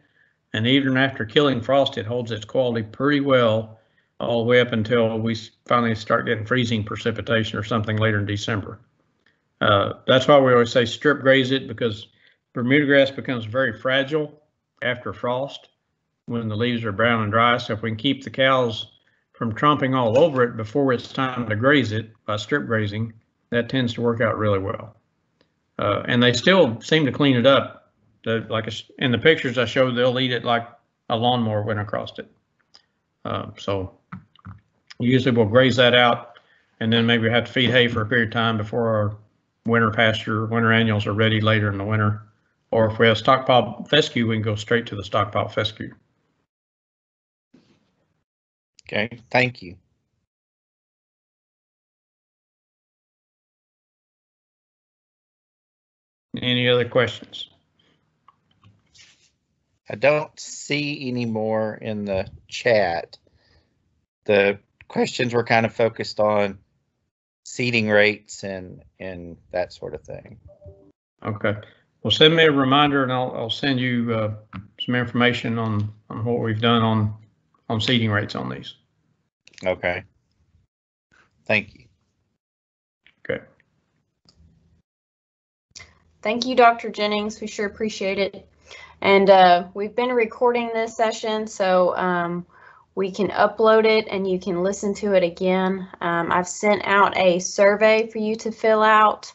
And even after killing frost, it holds its quality pretty well all the way up until we finally start getting freezing precipitation or something later in December. That's why we always say strip graze it, because Bermuda grass becomes very fragile after frost when the leaves are brown and dry. So if we can keep the cows from tromping all over it before it's time to graze it by strip grazing, that tends to work out really well. And they still seem to clean it up. Like in the pictures I showed, they'll eat it like a lawnmower went across it. So usually we'll graze that out, and then maybe we have to feed hay for a period of time before our winter annuals are ready later in the winter. Or if we have stockpile fescue, we can go straight to the stockpile fescue. Okay, thank you. Any other questions? I don't see any more in the chat. The questions were kind of focused on seeding rates and that sort of thing. Okay. Well, send me a reminder and I'll send you some information on what we've done on seeding rates on these. Okay. Thank you. Okay. Thank you, Dr. Jennings. We sure appreciate it. And we've been recording this session, so we can upload it and you can listen to it again. I've sent out a survey for you to fill out.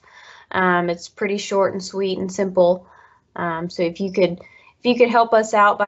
It's pretty short and sweet and simple. So if you could help us out by